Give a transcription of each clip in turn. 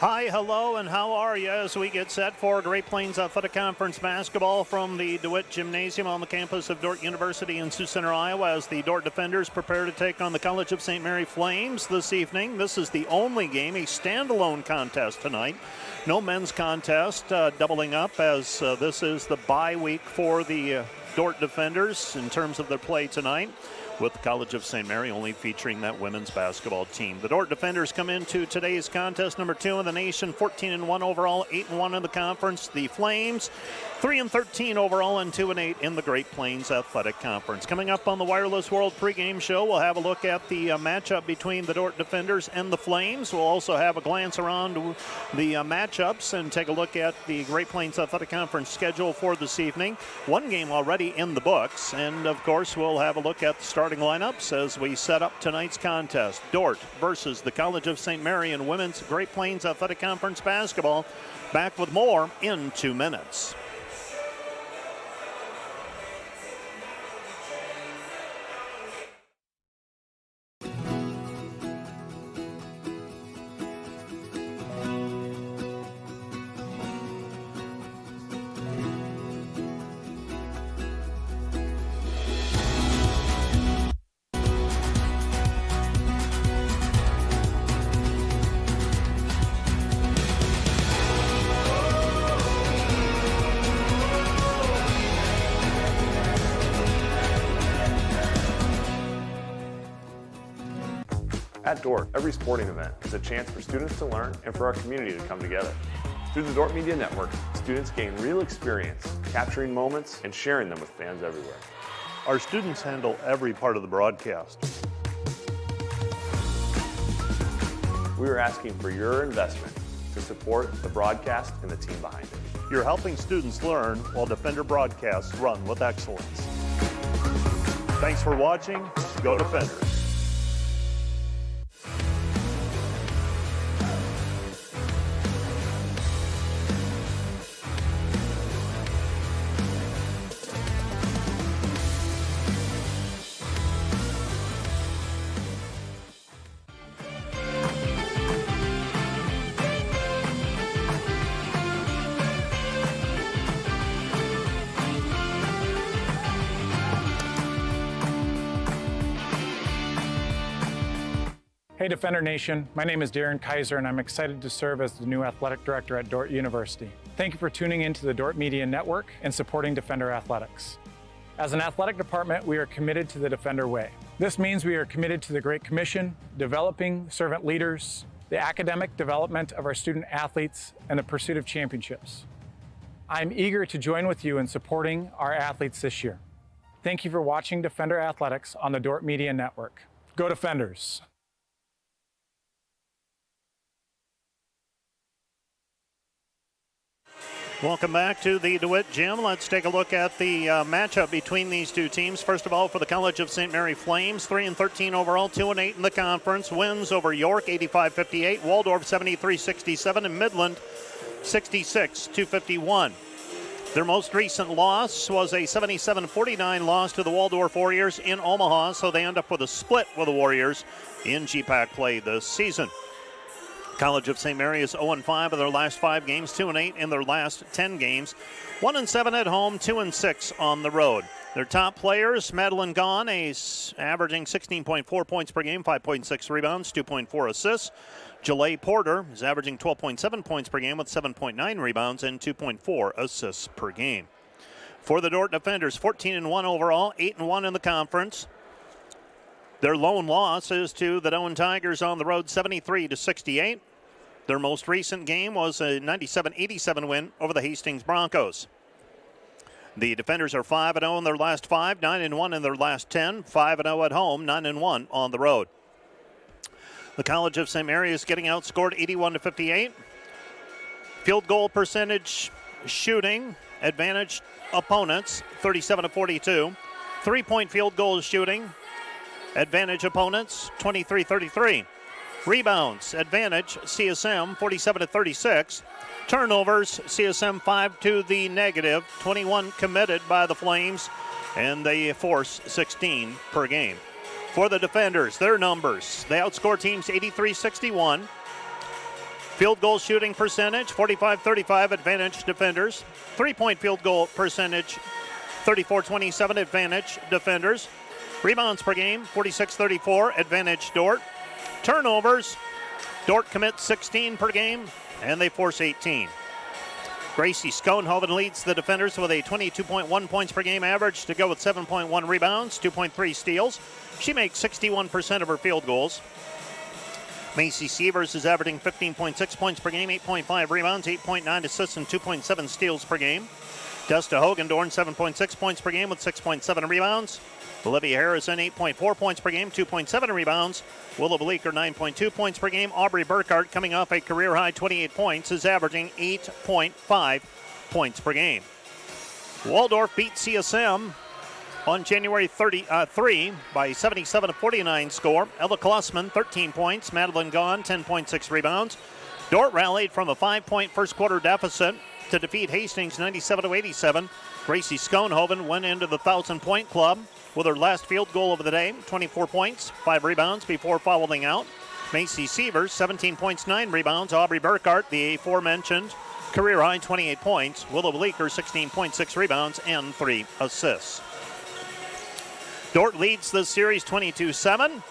Hi, hello, and how are you as we get set for Great Plains Athletic Conference basketball from the DeWitt Gymnasium on the campus of Dordt University in Sioux Center, Iowa, as the Dordt defenders prepare to take on the College of St. Mary Flames this evening. This is the only game, a standalone contest tonight. No men's contest, doubling up as this is the bye week for the Dordt defenders in terms of their play tonight, with the College of St. Mary only featuring that women's basketball team. The Dordt defenders come into today's contest number 2 in the nation, 14-1 overall, 8-1 in the conference. The Flames, 3-13 overall and 2-8 in the Great Plains Athletic Conference. Coming up on the Wireless World pregame show, we'll have a look at the matchup between the Dordt defenders and the Flames. We'll also have a glance around the matchups and take a look at the Great Plains Athletic Conference schedule for this evening. One game already in the books, and of course we'll have a look at the starting lineups as we set up tonight's contest. Dordt versus the College of St. Mary in women's Great Plains Athletic Conference basketball. Back with more in 2 minutes. At Dordt, every sporting event is a chance for students to learn and for our community to come together. Through the Dordt Media Network, students gain real experience, capturing moments and sharing them with fans everywhere. Our students handle every part of the broadcast. We are asking for your investment to support the broadcast and the team behind it. You're helping students learn while Defender broadcasts run with excellence. Thanks for watching. Go Defenders. Hey Defender Nation, my name is Darren Kaiser and I'm excited to serve as the new athletic director at Dordt University. Thank you for tuning in to the Dordt Media Network and supporting Defender Athletics. As an athletic department, we are committed to the Defender way. This means we are committed to the Great Commission, developing servant leaders, the academic development of our student athletes, and the pursuit of championships. I'm eager to join with you in supporting our athletes this year. Thank you for watching Defender Athletics on the Dordt Media Network. Go Defenders! Welcome back to the DeWitt Gym. Let's take a look at the matchup between these two teams. First of all, for the College of St. Mary Flames, 3-13 overall, 2-8 in the conference. Wins over York, 85-58, Waldorf, 73-67, and Midland, 66-51. Their most recent loss was a 77-49 loss to the Waldorf Warriors in Omaha, so they end up with a split with the Warriors in GPAC play this season. College of St. Mary is 0-5 in their last 5 games, 2-8 in their last 10 games, 1-7 at home, 2-6 on the road. Their top players, Madeline Gaughan, averaging 16.4 points per game, 5.6 rebounds, 2.4 assists. Jalea Porter is averaging 12.7 points per game with 7.9 rebounds and 2.4 assists per game. For the Dordt defenders, 14-1 overall, 8-1 in the conference. Their lone loss is to the Doane Tigers on the road, 73-68. Their most recent game was a 97-87 win over the Hastings Broncos. The defenders are 5-0 in their last 5, 9-1 in their last 10, 5-0 at home, 9-1 on the road. The College of St. Mary is getting outscored 81-58. Field goal percentage shooting, advantage opponents, 37-42. 3-point field goal shooting, advantage opponents, 23-33. Rebounds, advantage, CSM, 47-36. Turnovers, CSM 5 to the negative, 21 committed by the Flames, and they force 16 per game. For the defenders, their numbers, they outscore teams 83-61. Field goal shooting percentage, 45-35 advantage defenders. 3-point field goal percentage, 34-27 advantage defenders. Rebounds per game, 46-34 advantage Dordt. Turnovers, Dordt commits 16 per game, and they force 18. Gracie Schoenhoven leads the defenders with a 22.1 points per game average to go with 7.1 rebounds, 2.3 steals. She makes 61% of her field goals. Macy Sievers is averaging 15.6 points per game, 8.5 rebounds, 8.9 assists, and 2.7 steals per game. Desta Hogendorn, 7.6 points per game with 6.7 rebounds. Olivia Harrison, 8.4 points per game, 2.7 rebounds. Willow Bleeker, 9.2 points per game. Aubrey Burkhart, coming off a career-high 28 points, is averaging 8.5 points per game. Waldorf beat CSM on January 3 by 77-49 score. Ella Klussman, 13 points. Madeline Gahn, 10.6 rebounds. Dordt rallied from a 5-point first-quarter deficit to defeat Hastings 97-87. Gracie Schoenhoven went into the 1,000-point club with her last field goal of the day, 24 points, 5 rebounds before fouling out. Macy Sievers, 17 points, 9 rebounds. Aubrey Burkhart, the aforementioned career-high 28 points. Willow Bleeker, 16.6 rebounds and 3 assists. Dordt leads the series 22-7.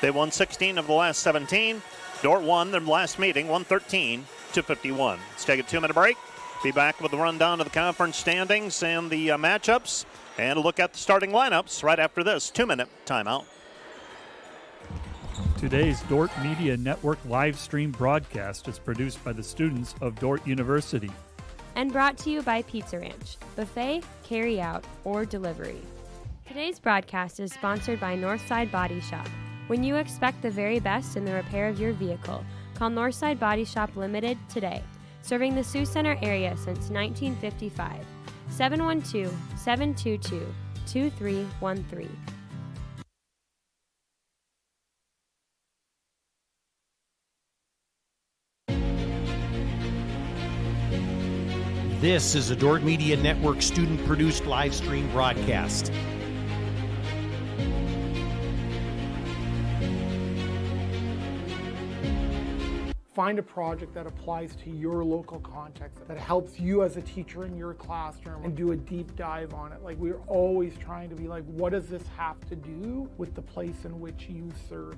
They won 16 of the last 17. Dordt won their last meeting, 113-51. Let's take a 2-minute break. Be back with the rundown of the conference standings and the matchups, and a look at the starting lineups right after this 2-minute timeout. Today's Dordt Media Network live stream broadcast is produced by the students of Dordt University. And brought to you by Pizza Ranch, buffet, carry out, or delivery. Today's broadcast is sponsored by Northside Body Shop. When you expect the very best in the repair of your vehicle, call Northside Body Shop Limited today. Serving the Sioux Center area since 1955. 712-722-2313. This is a Dordt Media Network student-produced live stream broadcast. Find a project that applies to your local context, that helps you as a teacher in your classroom, and do a deep dive on it. Like, we're always trying to be like, what does this have to do with the place in which you serve?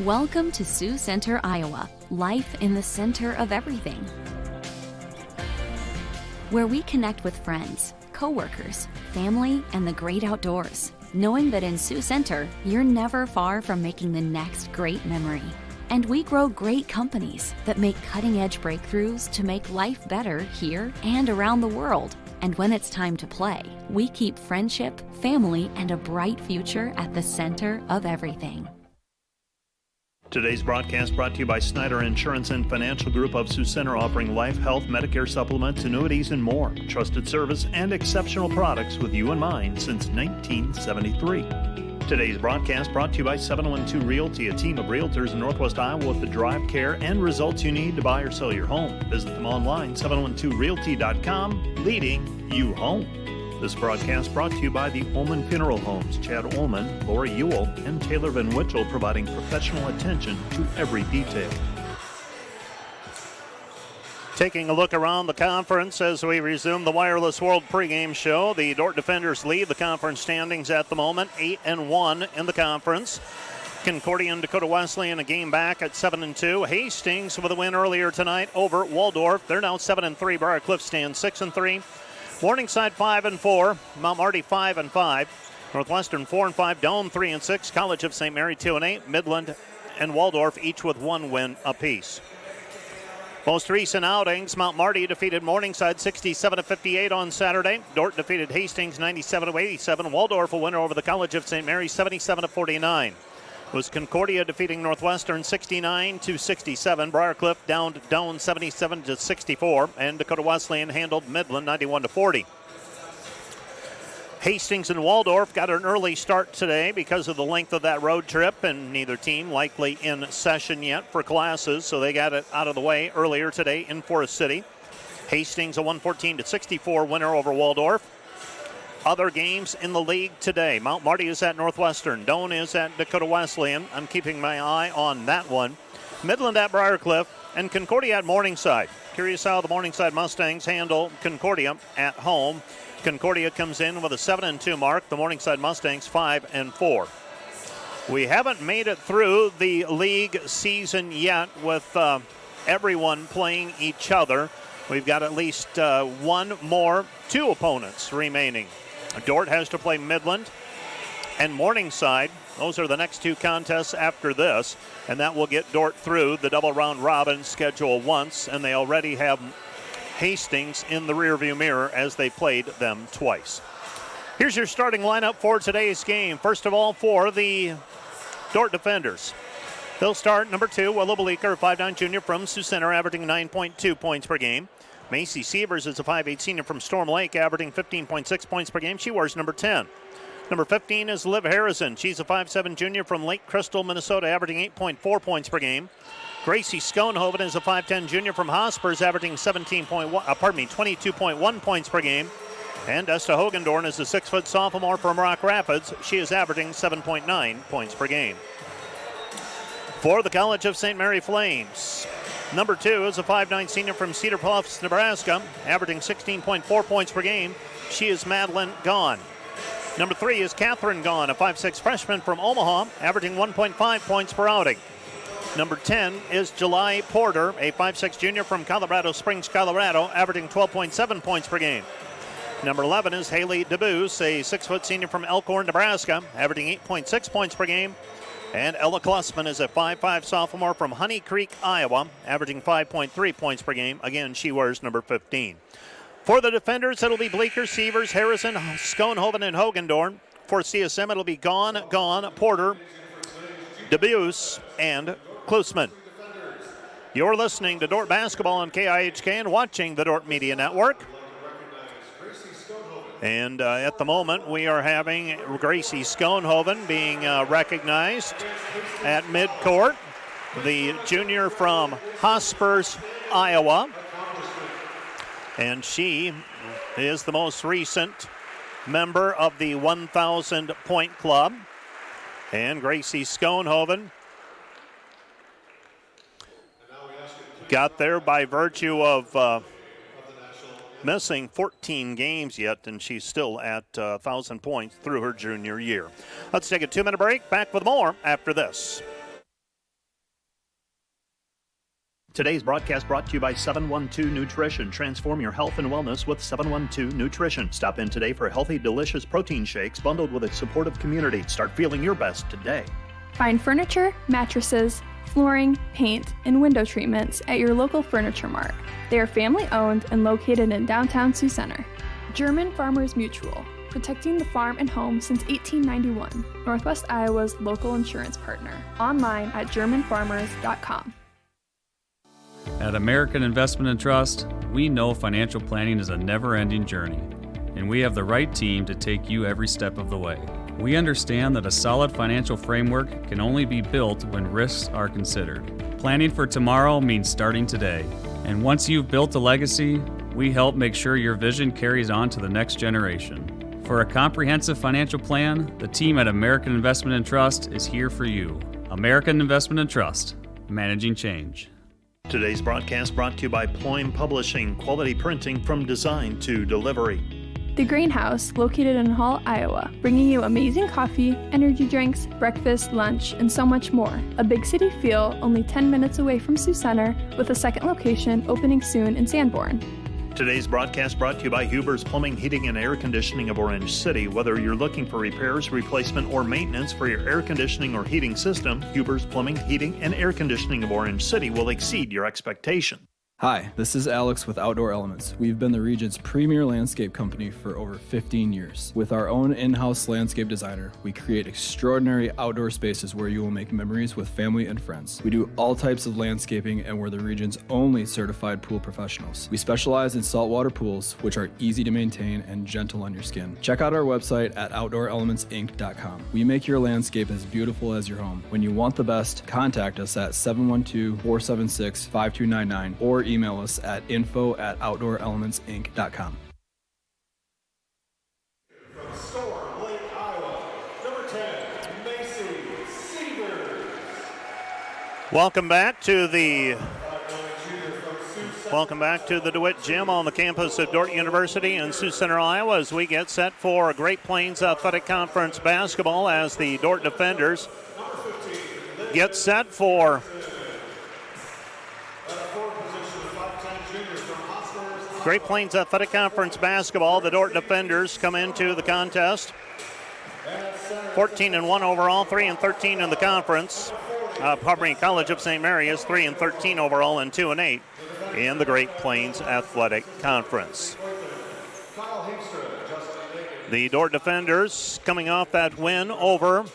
Welcome to Sioux Center, Iowa, life in the center of everything. Where we connect with friends, coworkers, family, and the great outdoors. Knowing that in Sioux Center, you're never far from making the next great memory. And we grow great companies that make cutting-edge breakthroughs to make life better here and around the world. And when it's time to play, we keep friendship, family, and a bright future at the center of everything. Today's broadcast brought to you by Snyder Insurance and Financial Group of Sioux Center, offering life, health, Medicare supplements, annuities, and more. Trusted service and exceptional products with you in mind since 1973. Today's broadcast brought to you by 712 Realty, a team of realtors in Northwest Iowa with the drive, care, and results you need to buy or sell your home. Visit them online, 712realty.com, leading you home. This broadcast brought to you by the Ullman Funeral Homes. Chad Ullman, Lori Ewell, and Taylor Van Witchell, providing professional attention to every detail. Taking a look around the conference as we resume the Wireless World pregame show. The Dordt Defenders lead the conference standings at the moment, 8-1 in the conference. Concordia and Dakota Wesleyan a game back at 7-2. Hastings with a win earlier tonight over Waldorf. They're now 7-3. Briarcliff stands 6-3. Morningside 5-4, Mount Marty 5-5, Northwestern 4-5, Doane 3-6, College of St. Mary 2-8, Midland and Waldorf each with 1 win apiece. Most recent outings: Mount Marty defeated Morningside 67-58 on Saturday. Dordt defeated Hastings 97-87. Waldorf a winner over the College of St. Mary 77-49. Was Concordia defeating Northwestern 69-67. Briarcliff down to Doane 77-64, and Dakota Wesleyan handled Midland 91-40. Hastings and Waldorf got an early start today because of the length of that road trip, and neither team likely in session yet for classes, so they got it out of the way earlier today in Forest City. Hastings a 114-64 winner over Waldorf. Other games in the league today. Mount Marty is at Northwestern. Doane is at Dakota Wesleyan. I'm keeping my eye on that one. Midland at Briarcliff, and Concordia at Morningside. Curious how the Morningside Mustangs handle Concordia at home. Concordia comes in with a 7-2 mark. The Morningside Mustangs 5-4. We haven't made it through the league season yet with everyone playing each other. We've got at least two opponents remaining. Dordt has to play Midland and Morningside. Those are the next two contests after this, and that will get Dordt through the double round robin schedule once, and they already have Hastings in the rearview mirror as they played them twice. Here's your starting lineup for today's game. First of all, for the Dordt defenders, they'll start number 2, Willow Bleeker, a 5'9" junior from Sioux Center, averaging 9.2 points per game. Macy Sievers is a 5'8" senior from Storm Lake, averaging 15.6 points per game. She wears number 10. Number 15 is Liv Harrison. She's a 5'7" junior from Lake Crystal, Minnesota, averaging 8.4 points per game. Gracie Schoenhoven is a 5'10" junior from Hospers, averaging 22.1 points per game. And Esta Hogendorn is a 6-foot sophomore from Rock Rapids. She is averaging 7.9 points per game. For the College of St. Mary Flames, number 2 is a 5'9" senior from Cedar Bluffs, Nebraska, averaging 16.4 points per game. She is Madeline Gahn. Number 3 is Catherine Gahn, a 5'6" freshman from Omaha, averaging 1.5 points per outing. Number 10 is July Porter, a 5'6" junior from Colorado Springs, Colorado, averaging 12.7 points per game. Number 11 is Haley DeBoos, a 6-foot senior from Elkhorn, Nebraska, averaging 8.6 points per game. And Ella Klussman is a 5'5" sophomore from Honey Creek, Iowa, averaging 5.3 points per game. Again, she wears number 15. For the defenders, it'll be Bleeker, Sievers, Harrison, Schoenhoven, and Hogendorn. For CSM, it'll be Gahn, Porter, DeBoos, and Klusman. You're listening to Dordt Basketball on KIHK and watching the Dordt Media Network. And at the moment, we are having Gracie Schoenhoven being recognized at midcourt, the junior from Hospers, Iowa. And she is the most recent member of the 1,000-point club. And Gracie Schoenhoven got there by virtue of missing 14 games yet, and she's still at 1,000 points through her junior year. Let's take a 2-minute break. Back with more after this. Today's broadcast brought to you by 712 Nutrition. Transform your health and wellness with 712 Nutrition. Stop in today for healthy, delicious protein shakes bundled with a supportive community. Start feeling your best today. Find furniture, mattresses, flooring, paint, and window treatments at your local Furniture Mart. They are family-owned and located in downtown Sioux Center. German Farmers Mutual, protecting the farm and home since 1891. Northwest Iowa's local insurance partner. Online at germanfarmers.com. At American Investment and Trust, we know financial planning is a never-ending journey, and we have the right team to take you every step of the way. We understand that a solid financial framework can only be built when risks are considered. Planning for tomorrow means starting today, and once you've built a legacy, we help make sure your vision carries on to the next generation. For a comprehensive financial plan, the team at American Investment and Trust is here for you. American Investment and Trust, managing change. Today's broadcast brought to you by Ployne Publishing, quality printing from design to delivery. The Greenhouse, located in Hall, Iowa, bringing you amazing coffee, energy drinks, breakfast, lunch, and so much more. A big city feel, only 10 minutes away from Sioux Center, with a second location opening soon in Sanborn. Today's broadcast brought to you by Huber's Plumbing, Heating, and Air Conditioning of Orange City. Whether you're looking for repairs, replacement, or maintenance for your air conditioning or heating system, Huber's Plumbing, Heating, and Air Conditioning of Orange City will exceed your expectation. Hi, this is Alex with Outdoor Elements. We've been the region's premier landscape company for over 15 years. With our own in-house landscape designer, we create extraordinary outdoor spaces where you will make memories with family and friends. We do all types of landscaping, and we're the region's only certified pool professionals. We specialize in saltwater pools, which are easy to maintain and gentle on your skin. Check out our website at OutdoorElementsInc.com. We make your landscape as beautiful as your home. When you want the best, contact us at 712-476-5299 or email us at info@OutdoorElementsInc.com. Welcome back to the DeWitt Gym on the campus of Dordt University in Sioux Center, Iowa, as we get set for Great Plains Athletic Conference basketball as the Dordt defenders get set for Great Plains Athletic Conference basketball. The Dordt defenders come into the contest 14-1 overall, 3-13 in the conference. College of St. Mary is 3-13 overall and 2-8 in the Great Plains Athletic Conference. The Dordt defenders coming off that win over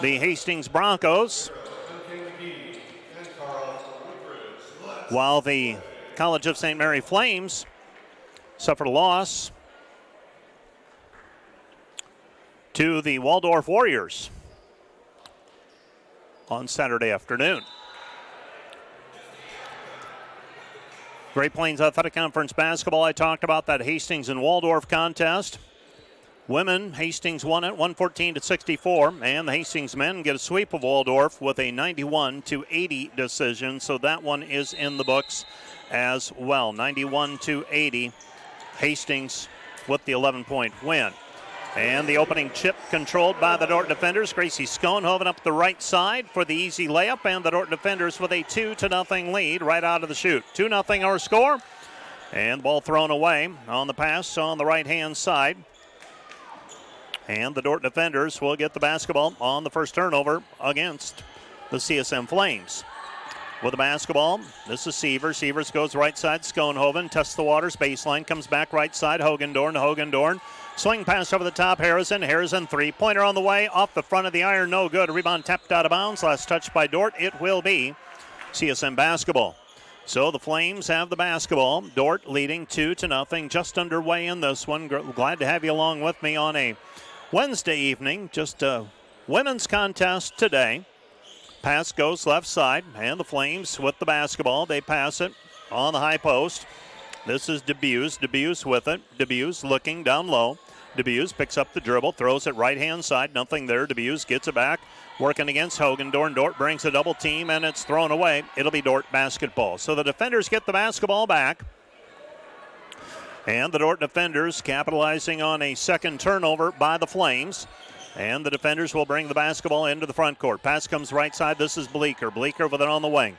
the Hastings Broncos, while the College of St. Mary Flames suffered a loss to the Waldorf Warriors on Saturday afternoon. Great Plains Athletic Conference basketball, I talked about that Hastings and Waldorf contest. Women, Hastings won it 114-64, and the Hastings men get a sweep of Waldorf with a 91-80 decision, so that one is in the books as well. 91-80, Hastings with the 11-point win. And the opening chip controlled by the Dordt defenders. Gracie Schoenhoven up the right side for the easy layup, and the Dordt defenders with a 2-0 lead right out of the chute. 2-0 our score, and ball thrown away on the pass on the right-hand side. And the Dordt defenders will get the basketball on the first turnover against the CSM Flames. With the basketball, this is Sievers. Sievers goes right side. Schoenhoven tests the waters. Baseline comes back right side. Hogendorn. Swing pass over the top. Harrison three-pointer on the way. Off the front of the iron. No good. Rebound tapped out of bounds. Last touch by Dordt. It will be CSM basketball. So the Flames have the basketball. Dordt leading 2-0. Just underway in this one. Glad to have you along with me on a Wednesday evening. Just a women's contest today. Pass goes left side, and the Flames with the basketball. They pass it on the high post. This is DeBuse. DeBuse with it. DeBuse looking down low. DeBuse picks up the dribble, throws it right-hand side. Nothing there. DeBuse gets it back, working against Hogendorn. Dordt brings a double team, and it's thrown away. It'll be Dordt basketball. So the defenders get the basketball back. And the Dordt defenders capitalizing on a second turnover by the Flames. And the defenders will bring the basketball into the front court. Pass comes right side. This is Bleeker. Bleeker with it on the wing.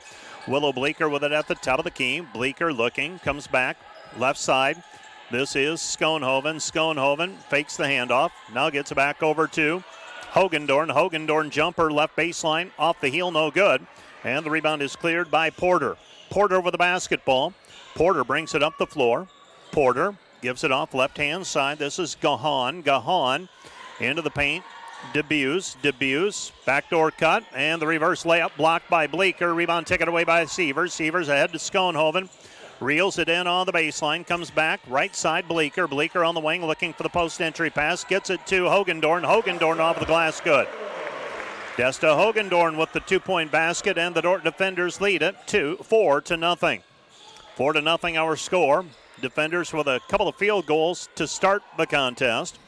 Willow Bleeker with it at the top of the key. Bleeker looking, comes back left side. This is Schoenhoven. Schoenhoven fakes the handoff. Now gets it back over to Hogendorn. Hogendorn jumper left baseline. Off the heel, no good. And the rebound is cleared by Porter. Porter with the basketball. Porter brings it up the floor. Porter gives it off left-hand side. This is Gahan. Gahan into the paint. DeBuse. Backdoor cut. And the reverse layup blocked by Bleeker. Rebound taken away by Sievers. Sievers ahead to Schoenhoven. Reels it in on the baseline. Comes back. Right side Bleeker. Bleeker on the wing looking for the post-entry pass. Gets it to Hogendorn. Hogendorn off the glass. Good. Desta Hogendorn with the 2-point basket. And the Dordt defenders lead it 4-0. 4-0 our score. Defenders with a couple of field goals to start the contest.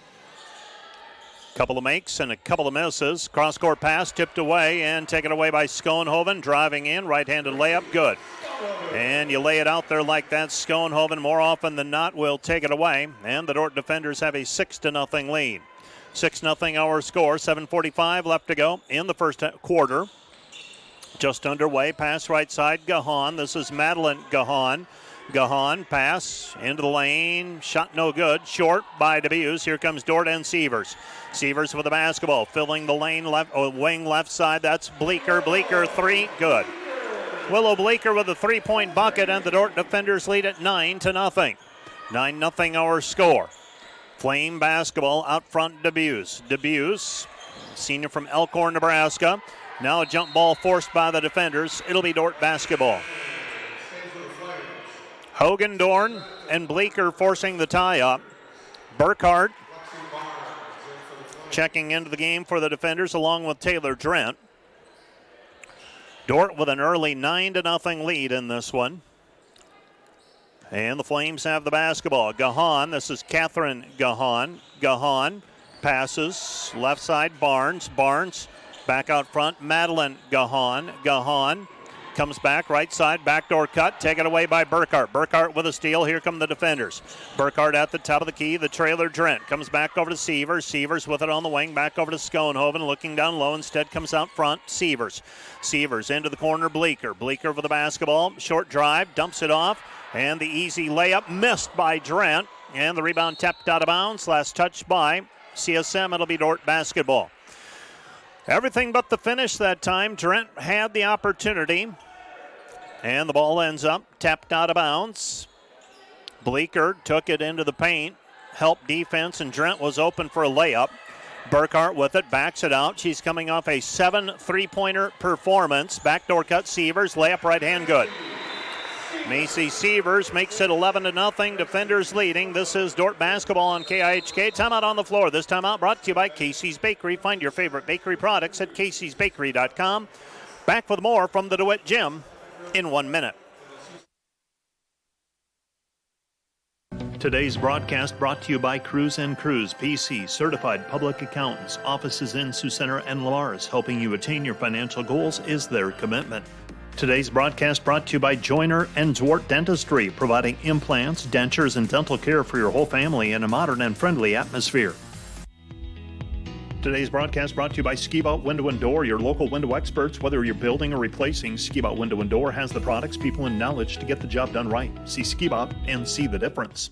Couple of makes and a couple of misses. Cross-court pass tipped away and taken away by Schoenhoven. Driving in, right-handed layup, good. And you lay it out there like that. Schoenhoven more often than not will take it away. And the Dordt defenders have a 6-0 lead. 6-0 our score. 7:45 left to go in the first quarter. Just underway. Pass right side, Gahan. This is Madeline Gahan. Gahan pass into the lane. Shot no good. Short by DeBuse. Here comes Dordt and Sievers. Sievers with the basketball. Filling the lane wing left side. That's Bleeker. Bleeker three. Good. Willow Bleeker with a 3-point bucket, and the Dordt defenders lead at 9-0. 9-0 our score. Flame basketball out front, DeBuse. DeBuse, senior from Elkhorn, Nebraska. Now a jump ball forced by the defenders. It'll be Dordt basketball. Hogendorn and Bleeker forcing the tie-up. Burkhart checking into the game for the defenders along with Taylor Drent. Dordt with an early 9-0 lead in this one. And the Flames have the basketball. Gahan, this is Catherine Gahan. Gahan passes left side, Barnes. Barnes Back out front, Madeline Gahan. Gahan comes back, right side, backdoor cut, taken away by Burkhart. Burkhart with a steal. Here come the defenders. Burkhart at the top of the key. The trailer, Drent, comes back over to Sievers. Sievers with it on the wing, back over to Schoenhoven, looking down low. Instead comes out front, Sievers. Sievers into the corner, Bleeker. Bleeker for the basketball. Short drive, dumps it off, and the easy layup missed by Drent. And the rebound tapped out of bounds. Last touch by CSM. It'll be Dordt basketball. Everything but the finish that time. Drent had the opportunity, and the ball ends up tapped out of bounds. Bleeker took it into the paint, helped defense, and Drent was open for a layup. Burkhart with it, backs it out. She's coming off a 7 3-pointer performance. Backdoor cut, Sievers, layup right hand good. Macy Sievers makes it 11-0. Defenders leading. This is Dordt basketball on KIHK. Timeout on the floor. This timeout brought to you by Casey's Bakery. Find your favorite bakery products at caseysbakery.com. Back with more from the DeWitt Gym in 1 minute. Today's broadcast brought to you by Cruz & Cruz, PC, certified public accountants. Offices in Sioux Center and Lars. Helping you attain your financial goals is their commitment. Today's broadcast brought to you by Joyner and Dordt Dentistry, providing implants, dentures, and dental care for your whole family in a modern and friendly atmosphere. Today's broadcast brought to you by Skibout Window and Door, your local window experts. Whether you're building or replacing, Skibout Window and Door has the products, people, and knowledge to get the job done right. See Skibout and see the difference.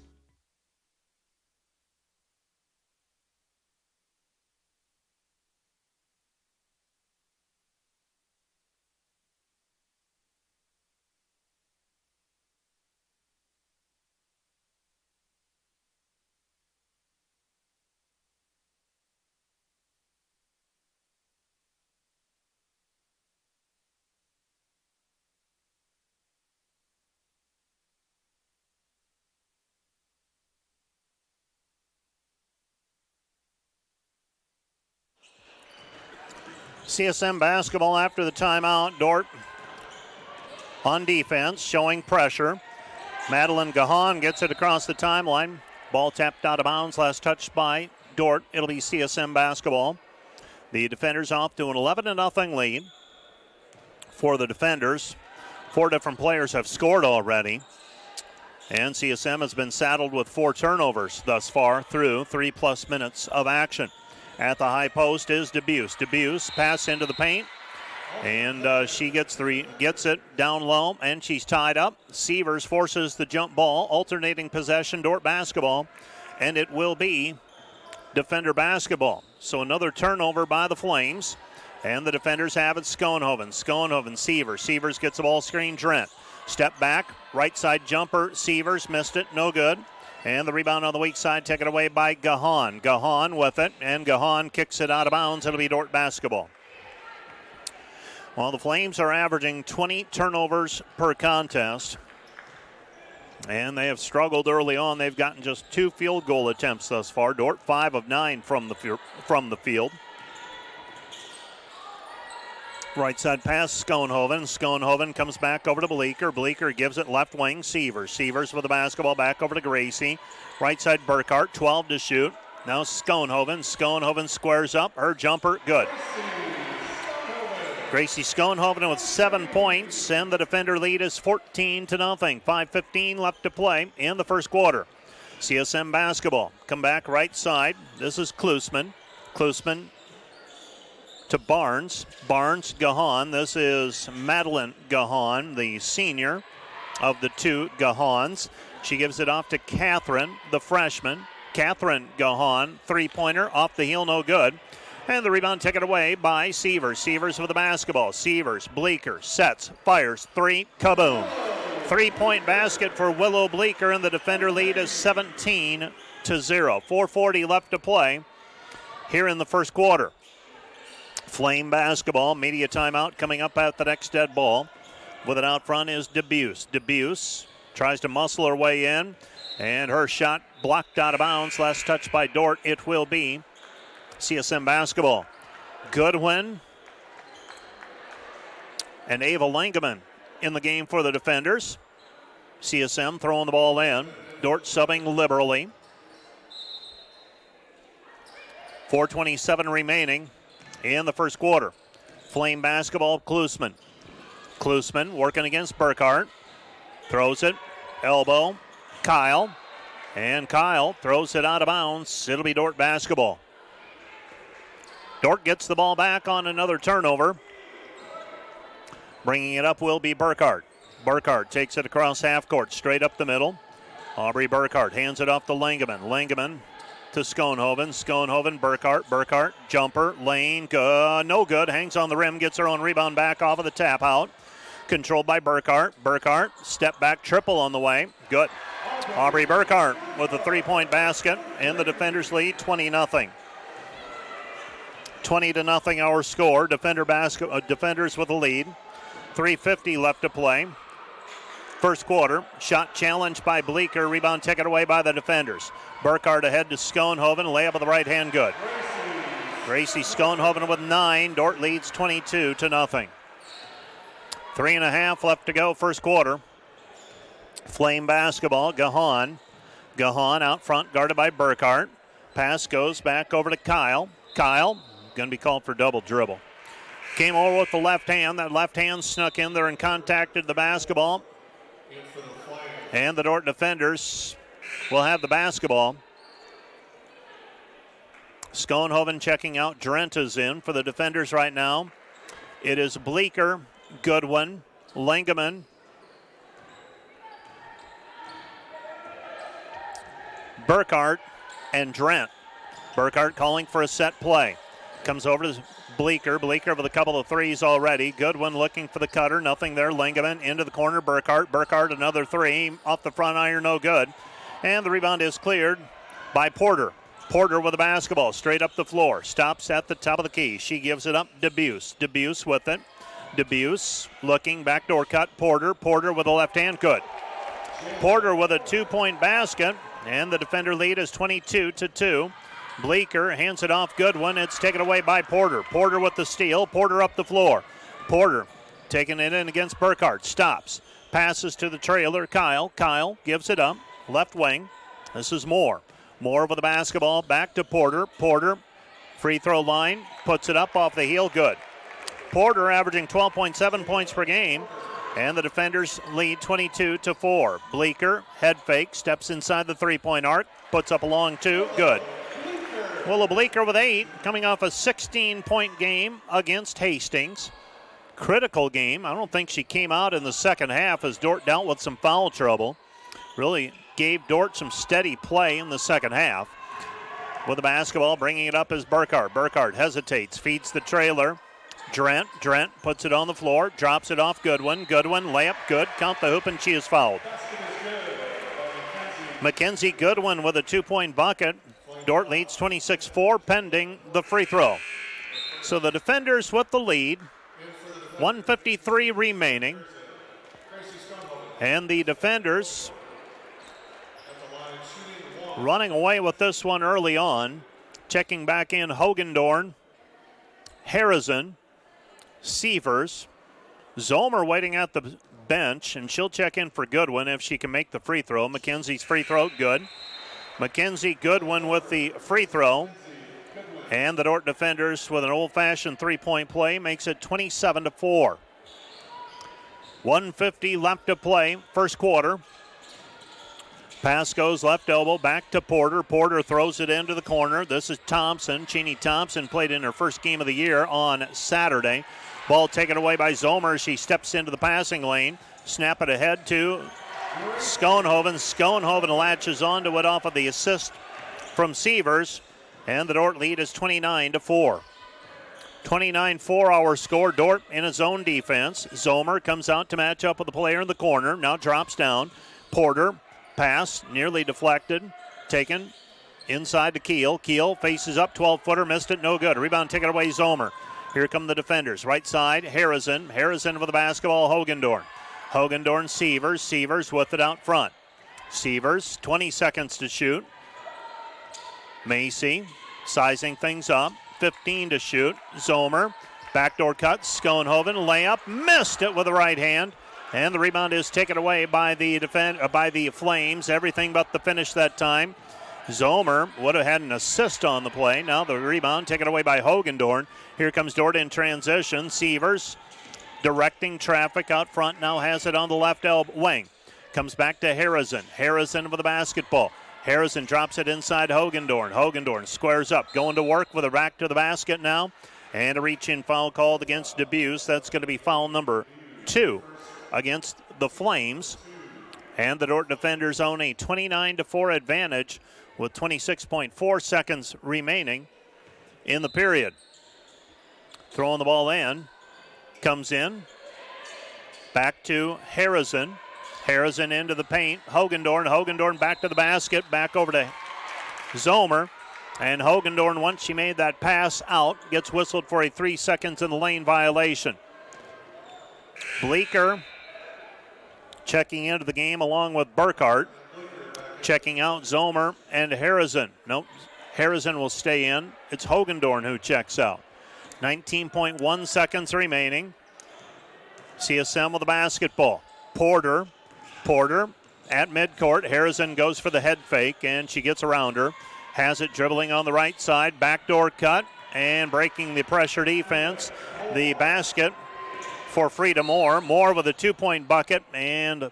CSM basketball after the timeout. Dordt on defense, showing pressure. Madeline Gahan gets it across the timeline. Ball tapped out of bounds. Last touch by Dordt. It'll be CSM basketball. The defenders off to an 11-0 lead for the defenders. 4 different players have scored already. And CSM has been saddled with 4 turnovers thus far through 3+ minutes of action. At the high post is Debuse. Debuse pass into the paint, and she gets it down low, and she's tied up. Sievers forces the jump ball, alternating possession, Dordt basketball, and it will be defender basketball. So another turnover by the Flames, and the defenders have it. Schoenhoven, Sievers. Sievers gets the ball screen, Drent. Step back, right side jumper, Sievers missed it, no good. And the rebound on the weak side taken away by Gahan. Gahan with it, and Gahan kicks it out of bounds. It'll be Dordt basketball. Well, the Flames are averaging 20 turnovers per contest, and they have struggled early on. They've gotten just 2 field goal attempts thus far. Dordt 5 of 9 from the field. Right side pass, Schoenhoven. Schoenhoven comes back over to Bleeker. Bleeker gives it left wing, Sievers. Sievers with the basketball back over to Gracie. Right side, Burkhart, 12 to shoot. Now Schoenhoven. Schoenhoven squares up. Her jumper, good. Gracie Schoenhoven with 7 points, and the defender lead is 14-0. 5:15 left to play in the first quarter. CSM basketball. Come back right side. This is Klusman. Klusman to Barnes. Barnes, Gahan. This is Madeline Gahan, the senior of the 2 Gahans. She gives it off to Catherine, the freshman. Catherine Gahan, 3-pointer, off the heel, no good. And the rebound taken away by Sievers. Sievers with the basketball. Sievers, Bleeker, sets, fires, 3, kaboom. 3-point basket for Willow Bleeker, and the defender lead is 17-0. 4:40 left to play here in the first quarter. Flame basketball, media timeout coming up at the next dead ball. With it out front is Debuse. Debuse tries to muscle her way in, and her shot blocked out of bounds. Last touch by Dordt. It will be CSM basketball. Goodwin and Ava Langeman in the game for the defenders. CSM throwing the ball in. Dordt subbing liberally. 4:27 remaining in the first quarter. Flame basketball, Klusman. Klusman working against Burkhart. Throws it, elbow, Kyle. And Kyle throws it out of bounds. It'll be Dordt basketball. Dordt gets the ball back on another turnover. Bringing it up will be Burkhart. Burkhart takes it across half court, straight up the middle. Aubrey Burkhart hands it off to Langeman. Langeman to Schoenhoven. Schoenhoven, Burkhart. Burkhart, jumper, lane, good, no good. Hangs on the rim, gets her own rebound back off of the tap out. Controlled by Burkhart. Burkhart, step back triple on the way. Good. Aubrey Burkhart with a three-point basket, and the defenders lead 20-0. 20-0 our score. Defenders with a lead. 3:50 left to play. First quarter. Shot challenged by Bleeker. Rebound taken away by the defenders. Burkhart ahead to Schoenhoven. Layup with the right hand good. Gracie Schoenhoven with 9. Dordt leads 22-0. 3.5 left to go first quarter. Flame basketball. Gahan. Gahan out front guarded by Burkhart. Pass goes back over to Kyle. Kyle going to be called for double dribble. Came over with the left hand. That left hand snuck in there and contacted the basketball. And the Dordt defenders will have the basketball. Schoenhoven checking out. Drent is in for the defenders right now. It is Bleeker, Goodwin, Langeman, Burkhart, and Drent. Burkhart calling for a set play. Comes over to Bleeker. Bleeker with a couple of threes already. Goodwin looking for the cutter. Nothing there. Langeman into the corner. Burkhart. Burkhart another three. Off the front iron. No good. And the rebound is cleared by Porter. Porter with the basketball. Straight up the floor. Stops at the top of the key. She gives it up. Debuse. Debuse with it. Debuse looking. Backdoor cut. Porter. Porter with the left hand. Good. Porter with a 2-point basket. And the defender lead is 22-2. Bleeker hands it off. Goodwin. It's taken away by Porter. Porter with the steal. Porter up the floor. Porter taking it in against Burkhart. Stops. Passes to the trailer. Kyle. Kyle gives it up. Left wing. This is Moore. Moore with the basketball. Back to Porter. Porter. Free throw line. Puts it up off the heel. Good. Porter averaging 12.7 points per game. And the defenders lead 22-4. Bleeker. Head fake. Steps inside the three-point arc. Puts up a long two. Good. Willa Bleeker with 8, coming off a 16-point game against Hastings. Critical game. I don't think she came out in the second half as Dordt dealt with some foul trouble. Really gave Dordt some steady play in the second half. With the basketball, bringing it up is Burkhart. Burkhart hesitates, feeds the trailer. Drent. Drent puts it on the floor, drops it off Goodwin. Goodwin, layup, good. Count the hoop, and she is fouled. Mackenzie Goodwin with a 2-point bucket. Dordt leads 26-4 pending the free throw. So the defenders with the lead. 1:53 remaining. And the defenders running away with this one early on. Checking back in Hogendorn, Harrison, Sievers, Zomer waiting at the bench, and she'll check in for Goodwin if she can make the free throw. Mackenzie's free throw, good. Mackenzie Goodwin with the free throw. And the Dordt defenders with an old-fashioned three-point play makes it 27-4. 1:50 left to play, first quarter. Pass goes left elbow back to Porter. Porter throws it into the corner. This is Thompson. Cheney Thompson played in her first game of the year on Saturday. Ball taken away by Zomer. She steps into the passing lane. Snap it ahead to Schoenhoven. Schoenhoven latches onto it off of the assist from Sievers. And the Dordt lead is 29-4. 29-4 our score. Dordt in his own defense. Zomer comes out to match up with the player in the corner. Now drops down. Porter. Pass nearly deflected. Taken inside to Keel. Keel faces up. 12-footer. Missed it. No good. Rebound taken away Zomer. Here come the defenders. Right side. Harrison. Harrison with the basketball. Hogendorn. Hogendorn, Sievers. Sievers with it out front. Sievers, 20 seconds to shoot. Macy sizing things up. 15 to shoot. Zomer, backdoor cut. Schoenhoven, layup. Missed it with the right hand. And the rebound is taken away by the Flames. Everything but the finish that time. Zomer would have had an assist on the play. Now the rebound taken away by Hogendorn. Here comes Dordt in transition. Sievers directing traffic out front. Now has it on the left wing. Comes back to Harrison. Harrison with the basketball. Harrison drops it inside Hogendorn. Hogendorn squares up. Going to work with a back to the basket now. And a reach-in foul called against Debuse. That's going to be foul number 2 against the Flames. And the Dordt defenders own a 29-4 advantage with 26.4 seconds remaining in the period. Throwing the ball in. Comes in. Back to Harrison. Harrison into the paint. Hogendorn. Hogendorn back to the basket. Back over to Zomer. And Hogendorn, once she made that pass out, gets whistled for a 3 seconds in the lane violation. Bleeker checking into the game along with Burkhart. Checking out Zomer and Harrison. Nope, Harrison will stay in. It's Hogendorn who checks out. 19.1 seconds remaining. CSM with the basketball. Porter at midcourt. Harrison goes for the head fake, and she gets around her. Has it dribbling on the right side. Backdoor cut and breaking the pressure defense. The basket for Frida Moore. Moore with a 2-point bucket, and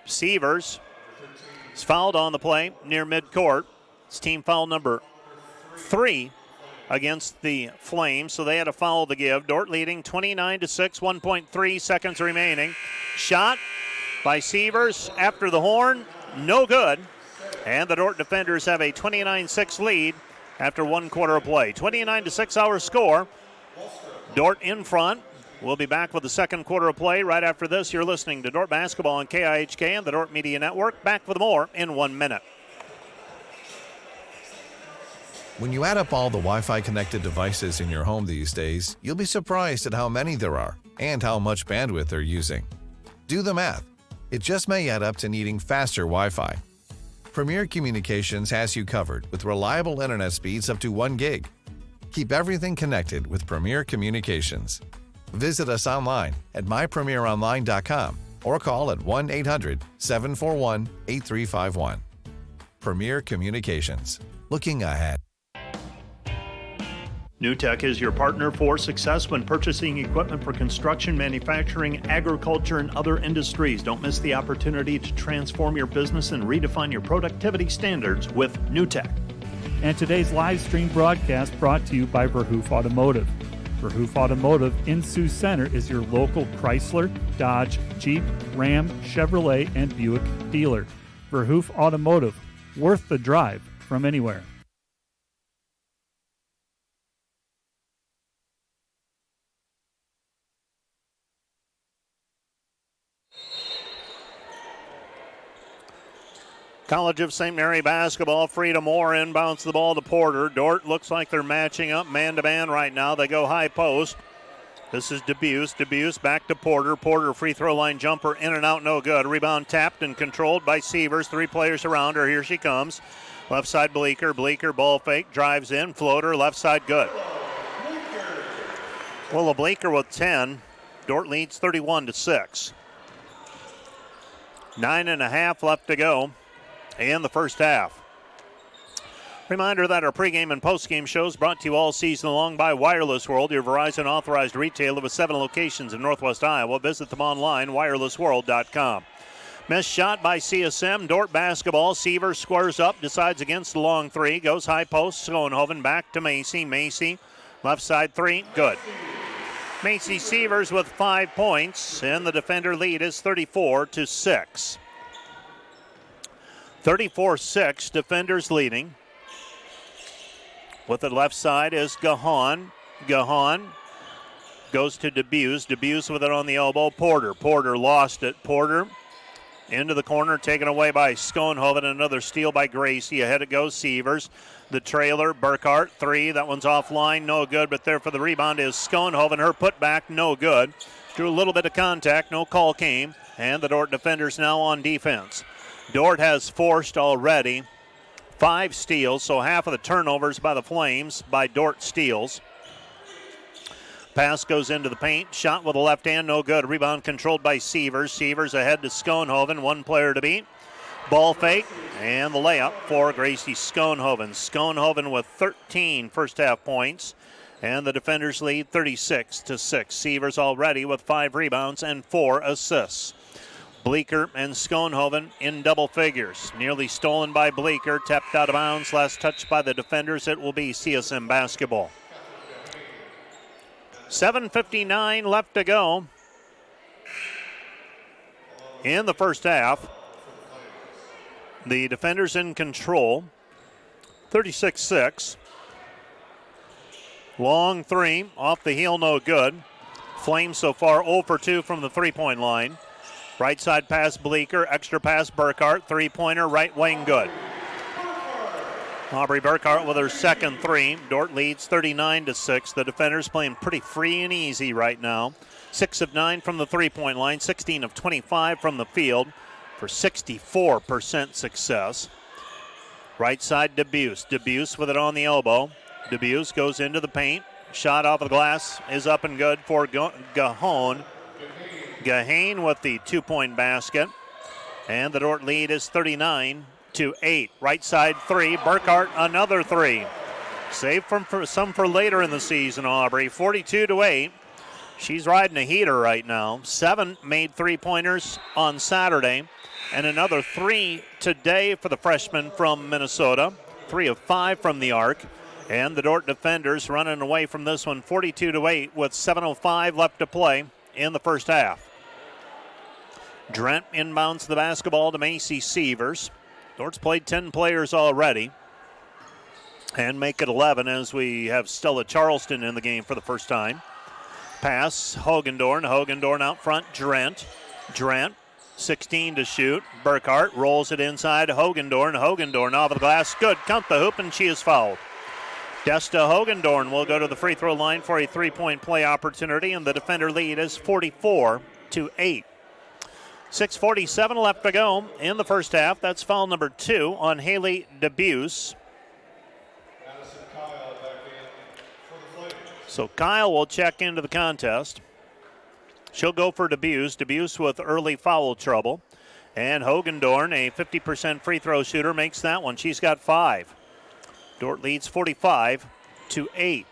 Sievers is fouled on the play near midcourt. It's team foul number 3 against the Flames, so they had a foul to give. Dordt leading 29-6, 1.3 seconds remaining. Shot by Sievers after the horn, no good. And the Dordt defenders have a 29-6 lead after 1 quarter of play. 29-6 our score. Dordt in front. We'll be back with the 2nd quarter of play right after this. You're listening to Dordt Basketball on KIHK and the Dordt Media Network. Back with more in 1 minute. When you add up all the Wi-Fi connected devices in your home these days, you'll be surprised at how many there are and how much bandwidth they're using. Do the math. It just may add up to needing faster Wi-Fi. Premier Communications has you covered with reliable internet speeds up to 1 gig. Keep everything connected with Premier Communications. Visit us online at mypremieronline.com or call at 1-800-741-8351. Premier Communications. Looking ahead. NewTek is your partner for success when purchasing equipment for construction, manufacturing, agriculture, and other industries. Don't miss the opportunity to transform your business and redefine your productivity standards with NewTek. And today's live stream broadcast brought to you by Verhoof Automotive. Verhoof Automotive in Sioux Center is your local Chrysler, Dodge, Jeep, Ram, Chevrolet, and Buick dealer. Verhoof Automotive, worth the drive from anywhere. College of St. Mary basketball. Frida Moore inbounds the ball to Porter. Dordt looks like they're matching up man-to-man right now. They go high post. This is Debuse. Debuse back to Porter. Porter free throw line jumper in and out, no good. Rebound tapped and controlled by Sievers. 3 players around her. Here she comes. Left side Bleeker. Bleeker ball fake. Drives in. Floater. Left side good. Well, Bleeker with 10. Dordt leads 31-6. 9.5 left to go in the first half. Reminder that our pregame and postgame shows brought to you all season long by Wireless World, your Verizon authorized retailer with 7 locations in Northwest Iowa. Visit them online, wirelessworld.com. Missed shot by CSM. Dordt basketball. Sievers squares up, decides against the long 3, goes high post. Schoenhoven back to Macy. Macy, left side 3, good. Macy Sievers with 5 points, and the defender lead is 34-6. 34-6, defenders leading. With the left side is Gahan. Gahan goes to Debuse. Debuse with it on the elbow. Porter. Porter lost it. Porter into the corner, taken away by Schoenhoven. Another steal by Gracie. Ahead it goes Sievers. The trailer, Burkhart, 3. That one's offline, no good, but there for the rebound is Schoenhoven. Her putback, no good. Drew a little bit of contact, no call came, and the Dordt defenders now on defense. Dordt has forced already 5 steals, so half of the turnovers by the Flames by Dordt steals. Pass goes into the paint. Shot with the left hand, no good. Rebound controlled by Sievers. Sievers ahead to Schoenhoven. 1 player to beat. Ball fake and the layup for Gracie Schoenhoven. Schoenhoven with 13 first half points, and the defenders lead 36-6. Sievers already with 5 rebounds and 4 assists. Bleeker and Schoenhoven in double figures. Nearly stolen by Bleeker, tapped out of bounds, last touched by the defenders. It will be CSM basketball. 7:59 left to go in the first half. The defenders in control, 36-6. Long three, off the heel, no good. Flames so far 0 for 2 from the three-point line. Right side pass Bleeker, extra pass Burkhart, three-pointer, right wing good. Aubrey Burkhart with her second three. Dordt leads 39-6. The defenders playing pretty free and easy right now. 6 of 9 from the three-point line, 16 of 25 from the field for 64% success. Right side Debuse. Debuse with it on the elbow. Debuse goes into the paint. Shot off the glass is up and good for Gahone. Gahane with the 2-point basket. And the Dordt lead is 39-8. Right side three. Burkhart another three. Save some for later in the season, Aubrey. 42-8. She's riding a heater right now. 7 made three-pointers on Saturday. And another 3 today for the freshman from Minnesota. 3 of 5 from the arc. And the Dordt defenders running away from this one 42-8 with 7:05 left to play in the first half. Drent inbounds the basketball to Macy Sievers. Dordt's played 10 players already and make it 11 as we have Stella Charleston in the game for the first time. Pass Hogendorn. Hogendorn out front. Drent. 16 to shoot. Burkhart rolls it inside. Hogendorn. Hogendorn off of the glass. Good. Count the hoop, and she is fouled. Desta Hogendorn will go to the free throw line for a three-point play opportunity, and the defender lead is 44-8. 6:47 left to go in the first half. That's foul number 2 on Haley Debuse. So Kyle will check into the contest. She'll go for Debuse. Debuse with early foul trouble. And Hogendorn, a 50% free throw shooter, makes that one. She's got 5. Dordt leads 45-8.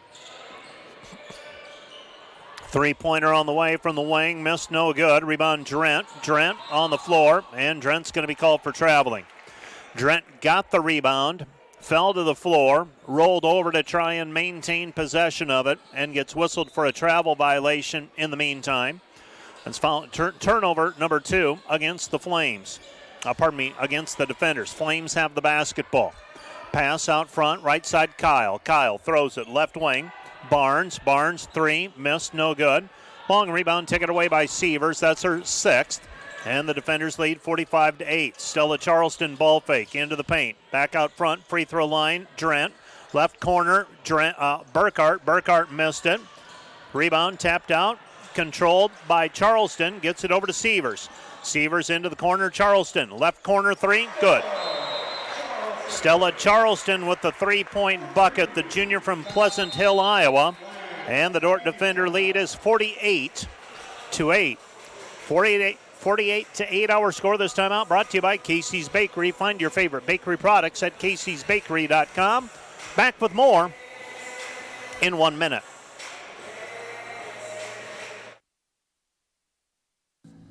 Three-pointer on the way from the wing. Missed, no good. Rebound Drent. Drent on the floor, and Drent's going to be called for traveling. Drent got the rebound, fell to the floor, rolled over to try and maintain possession of it, and gets whistled for a travel violation in the meantime. It's turnover number 2 against the Flames. Against the defenders. Flames have the basketball. Pass out front, right side Kyle. Kyle throws it left wing. Barnes 3, missed, no good. Long rebound taken away by Sievers. That's her 6th. And the defenders lead 45-8. Stella Charleston ball fake into the paint. Back out front, free throw line. Drent. Left corner, Burkhart. Burkhart missed it. Rebound tapped out. Controlled by Charleston. Gets it over to Sievers. Sievers into the corner. Charleston. Left corner 3. Good. Stella Charleston with the 3-point bucket, the junior from Pleasant Hill, Iowa. And the Dordt defender lead is 48-8. 48-8 our score this time out. Brought to you by Casey's Bakery. Find your favorite bakery products at caseysbakery.com. Back with more in 1 minute.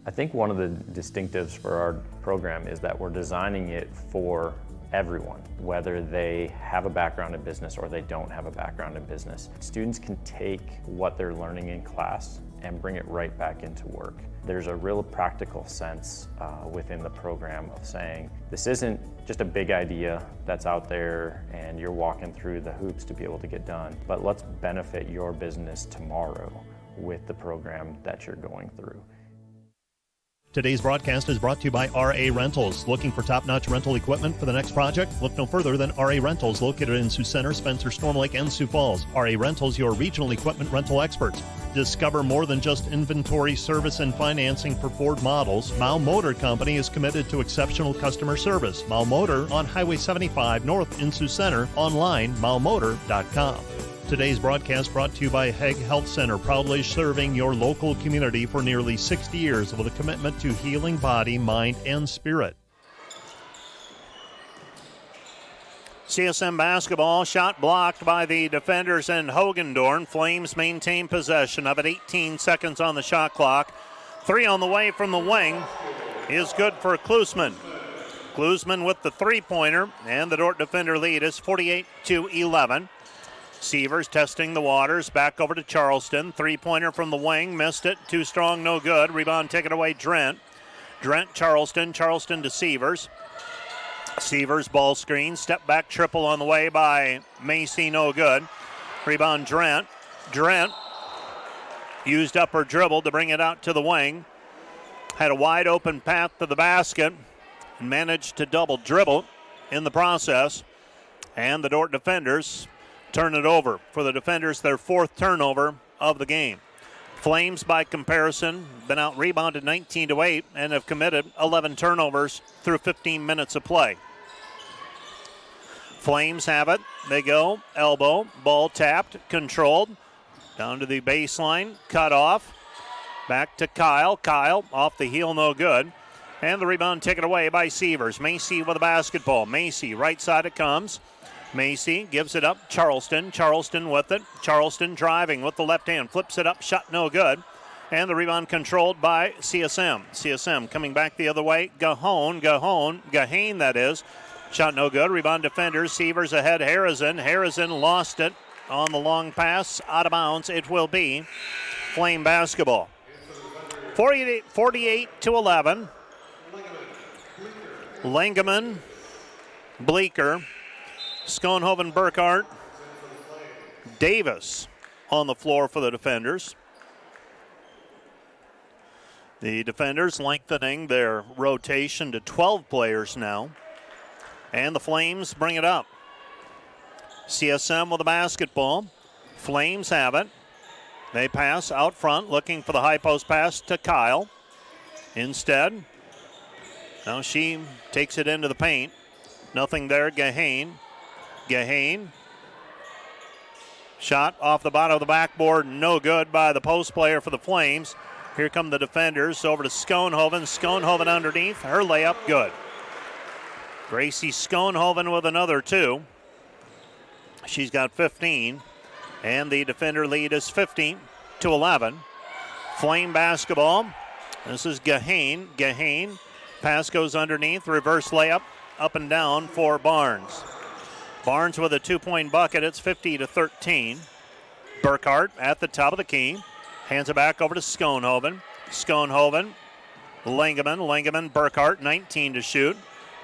I think one of the distinctives for our program is that we're designing it for everyone, whether they have a background in business or they don't have a background in business. Students can take what they're learning in class and bring it right back into work. There's a real practical sense within the program of saying, this isn't just a big idea that's out there and you're walking through the hoops to be able to get done, but let's benefit your business tomorrow with the program that you're going through. Today's broadcast is brought to you by RA Rentals. Looking for top-notch rental equipment for the next project? Look no further than RA Rentals, located in Sioux Center, Spencer, Storm Lake, and Sioux Falls. RA Rentals, your regional equipment rental experts. Discover more than just inventory, service, and financing for Ford models. Mao Motor Company is committed to exceptional customer service. Mao Motor on Highway 75 North in Sioux Center. Online, maomotor.com. Today's broadcast brought to you by Hague Health Center, proudly serving your local community for nearly 60 years with a commitment to healing body, mind, and spirit. CSM basketball, shot blocked by the defenders in Hogendorn. Flames maintain possession of it. 18 seconds on the shot clock. 3 on the way from the wing is good for Klusman. Klusman with the three-pointer, and the Dordt defender lead is 48-11. Sievers testing the waters, back over to Charleston. Three-pointer from the wing, missed it. Too strong, no good. Rebound taken away, Drent. Drent, Charleston to Sievers. Sievers, ball screen, step back triple on the way by Macy, no good. Rebound, Drent. Drent used up her dribble to bring it out to the wing. Had a wide open path to the basket and managed to double dribble in the process. And the Dordt defenders turn it over. For the defenders, their 4th turnover of the game. Flames, by comparison, been out rebounded 19-8 and have committed 11 turnovers through 15 minutes of play. Flames have it. They go elbow, ball tapped, controlled. Down to the baseline, cut off. Back to Kyle. Kyle off the heel, no good. And the rebound taken away by Sievers. Macy with the basketball. Macy, right side it comes. Macy gives it up. Charleston with it. Charleston driving with the left hand. Flips it up. Shot no good. And the rebound controlled by CSM. CSM coming back the other way. Gahane that is. Shot no good. Rebound defenders. Sievers ahead. Harrison lost it on the long pass. Out of bounds. It will be Flame basketball. 48-11. Langeman, Bleeker, Schoenhoven, Burkhart, Davis on the floor for the defenders. The defenders lengthening their rotation to 12 players now. And the Flames bring it up. CSM with the basketball. Flames have it. They pass out front, looking for the high post pass to Kyle. Instead, now she takes it into the paint. Nothing there. Gahane. Shot off the bottom of the backboard. No good by the post player for the Flames. Here come the defenders over to Schoenhoven. Schoenhoven underneath. Her layup good. Gracie Schoenhoven with another 2. She's got 15. And the defender lead is 50-11. Flame basketball. This is Gahane. Pass goes underneath. Reverse layup up and down for Barnes. Barnes with a 2-point bucket. It's 50-13. Burkhart at the top of the key. Hands it back over to Schoenhoven. Langeman, Burkhart, 19 to shoot.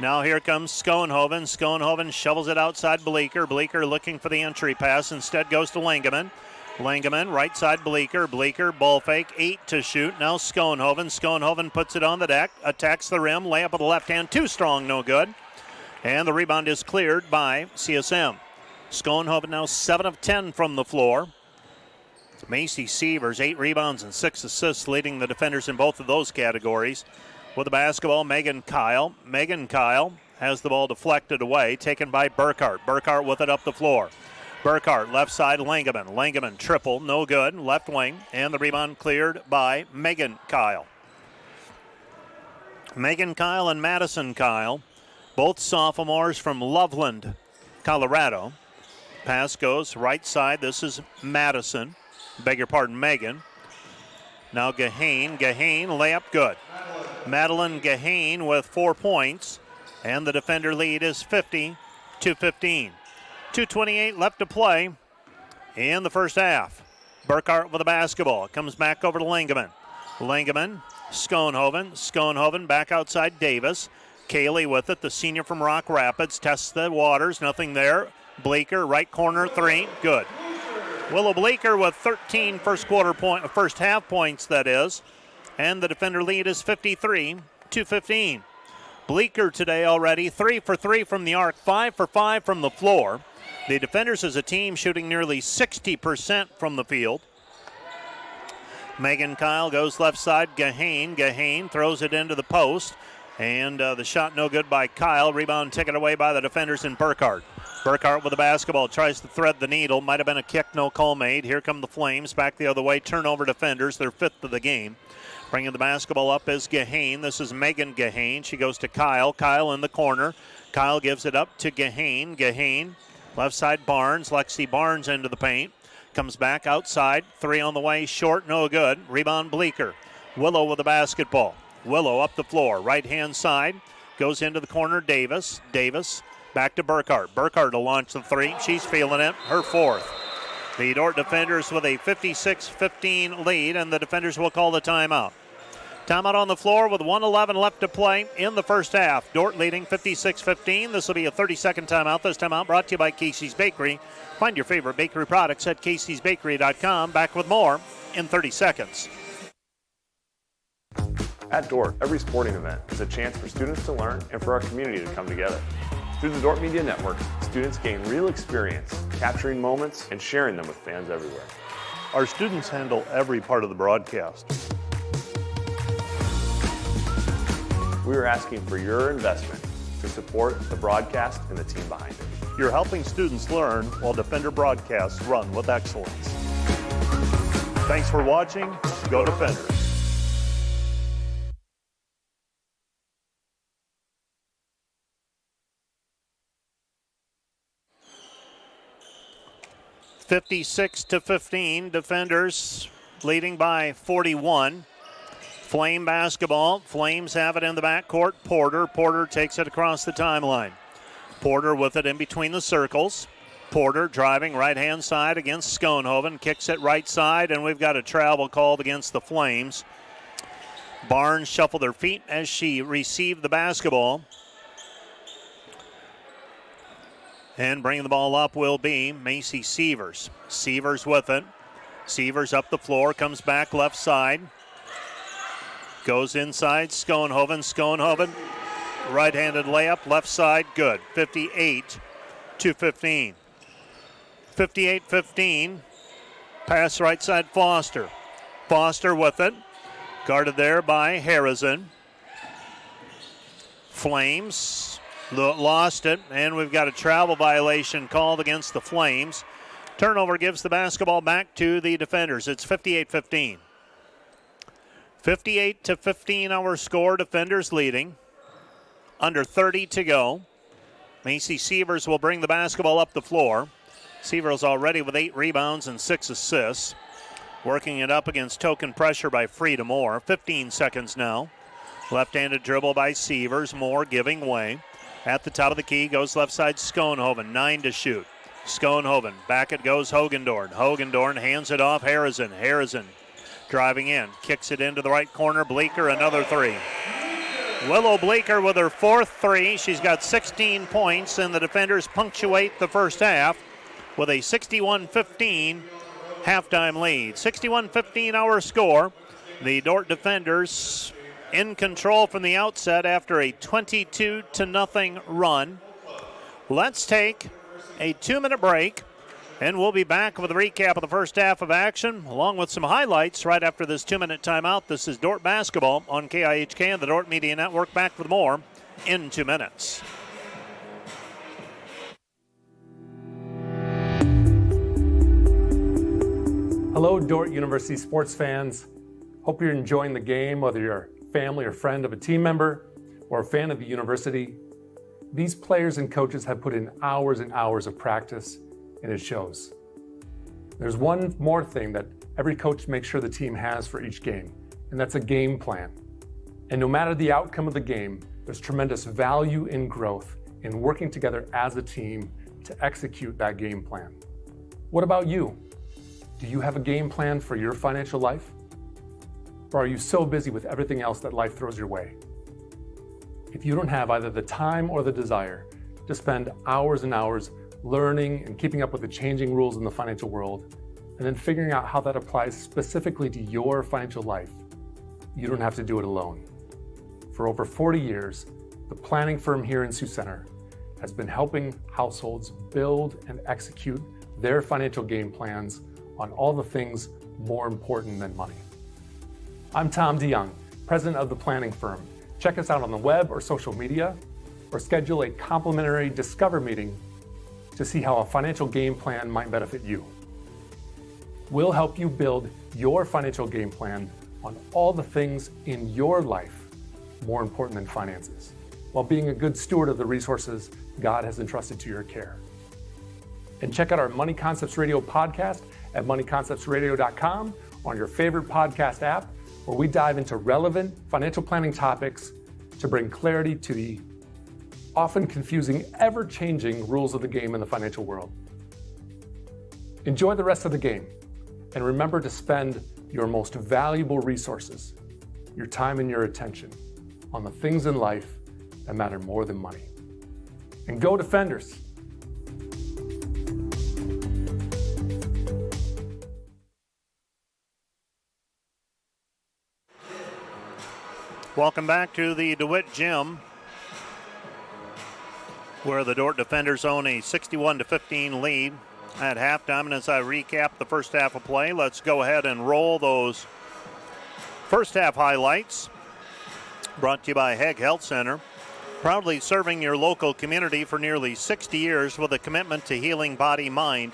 Now here comes Schoenhoven. Schoenhoven shovels it outside Bleeker. Bleeker looking for the entry pass. Instead goes to Langeman. Right side Bleeker. Ball fake, 8 to shoot. Now Schoenhoven. Schoenhoven puts it on the deck. Attacks the rim. Layup with the left hand. Too strong, no good. And the rebound is cleared by CSM. Schoenhoven now 7 of 10 from the floor. Macy Sievers, 8 rebounds and 6 assists, leading the defenders in both of those categories. With the basketball, Megan Kyle. Has the ball deflected away, taken by Burkhart. Burkhart with it up the floor. Burkhart, left side, Langeman, triple, no good, left wing, and the rebound cleared by Megan Kyle. Megan Kyle and Madison Kyle, both sophomores from Loveland, Colorado. Pass goes right side. This is Madison. Megan. Now Gahane, layup good. Madeline Gahane with 4 points, and the defender lead is 50-15. 2:28 left to play in the first half. Burkhart with the basketball. Comes back over to Langeman. Schoenhoven back outside Davis. Kaylee with it, the senior from Rock Rapids. Tests the waters, nothing there. Bleeker, right corner, 3, good. Willow Bleeker with 13 first half points, that is. And the defender lead is 53-15. Bleeker today already 3 for 3 from the arc, 5 for 5 from the floor. The defenders as a team shooting nearly 60% from the field. Megan Kyle goes left side. Gahane throws it into the post. And the shot no good by Kyle. Rebound taken away by the defenders in Burkhart. Burkhart with the basketball, tries to thread the needle. Might have been a kick, no call made. Here come the Flames, back the other way. Turnover defenders, their 5th of the game. Bringing the basketball up is Gahane. This is Megan Gahane. She goes to Kyle. Kyle in the corner. Kyle gives it up to Gahane. Gahane, left side Barnes. Lexi Barnes into the paint. Comes back outside. 3 on the way. Short, no good. Rebound Bleeker. Willow with the basketball. Willow up the floor. Right-hand side. Goes into the corner. Davis. Davis back to Burkhart. Burkhart to launch the 3. She's feeling it. Her 4th. The Dordt defenders with a 56-15 lead, and the defenders will call the timeout. Timeout on the floor with 1:11 left to play in the first half. Dordt leading 56-15. This will be a 30-second timeout. This timeout brought to you by Casey's Bakery. Find your favorite bakery products at caseysbakery.com. Back with more in 30 seconds. At Dordt, every sporting event is a chance for students to learn and for our community to come together. Through the Dordt Media Network, students gain real experience, capturing moments and sharing them with fans everywhere. Our students handle every part of the broadcast. We are asking for your investment to support the broadcast and the team behind it. You're helping students learn while Defender broadcasts run with excellence. Thanks for watching. Go Defenders. (56-15), Defenders leading by 41. Flame basketball. Flames have it in the backcourt. Porter takes it across the timeline. Porter with it in between the circles. Porter driving right-hand side against Schoenhoven. Kicks it right side, and we've got a travel called against the Flames. Barnes shuffled her feet as she received the basketball. And bringing the ball up will be Macy Sievers. Sievers with it. Sievers up the floor, comes back left side. Goes inside, Schoenhoven. Schoenhoven, right-handed layup, left side, good. 58-15. 58-15. Pass right side, Foster. Foster with it. Guarded there by Harrison. Flames lost it, and we've got a travel violation called against the Flames. Turnover gives the basketball back to the Defenders. It's 58-15. 58-15 our score. Defenders leading. Under 30 to go. Macy Sievers will bring the basketball up the floor. Sievers already with 8 rebounds and 6 assists. Working it up against token pressure by Frieda Moore. 15 seconds now. Left-handed dribble by Sievers. Moore giving way. At the top of the key goes left side Schoenhoven. 9 to shoot. Schoenhoven. Back it goes Hogendorn. Hogendorn hands it off Harrison. Harrison driving in. Kicks it into the right corner. Bleeker, another 3. Willow Bleeker with her 4th 3. She's got 16 points, and the Defenders punctuate the first half with a 61-15 halftime lead. 61-15 our score. The Dordt Defenders in control from the outset after a 22-0 run. Let's take a 2-minute break, and we'll be back with a recap of the first half of action, along with some highlights right after this 2-minute timeout. This is Dordt Basketball on KIHK and the Dordt Media Network. Back with more in 2 minutes. Hello, Dordt University sports fans. Hope you're enjoying the game, whether you're family or friend of a team member or a fan of the university. These players and coaches have put in hours and hours of practice, and it shows. There's one more thing that every coach makes sure the team has for each game, and that's a game plan. And no matter the outcome of the game, there's tremendous value in growth in working together as a team to execute that game plan. What about you? Do you have a game plan for your financial life? Or are you so busy with everything else that life throws your way? If you don't have either the time or the desire to spend hours and hours learning and keeping up with the changing rules in the financial world, and then figuring out how that applies specifically to your financial life, you don't have to do it alone. For over 40 years, the planning firm here in Sioux Center has been helping households build and execute their financial game plans on all the things more important than money. I'm Tom DeYoung, president of the planning firm. Check us out on the web or social media, or schedule a complimentary Discover meeting to see how a financial game plan might benefit you. We'll help you build your financial game plan on all the things in your life more important than finances, while being a good steward of the resources God has entrusted to your care. And check out our Money Concepts Radio podcast at moneyconceptsradio.com or on your favorite podcast app, where we dive into relevant financial planning topics to bring clarity to the often confusing, ever-changing rules of the game in the financial world. Enjoy the rest of the game, and remember to spend your most valuable resources, your time and your attention, on the things in life that matter more than money. And go Defenders! Welcome back to the DeWitt Gym, where the Dordt Defenders own a 61-15 lead at halftime. And as I recap the first half of play, let's go ahead and roll those first half highlights. Brought to you by Hegg Health Center, proudly serving your local community for nearly 60 years with a commitment to healing body, mind,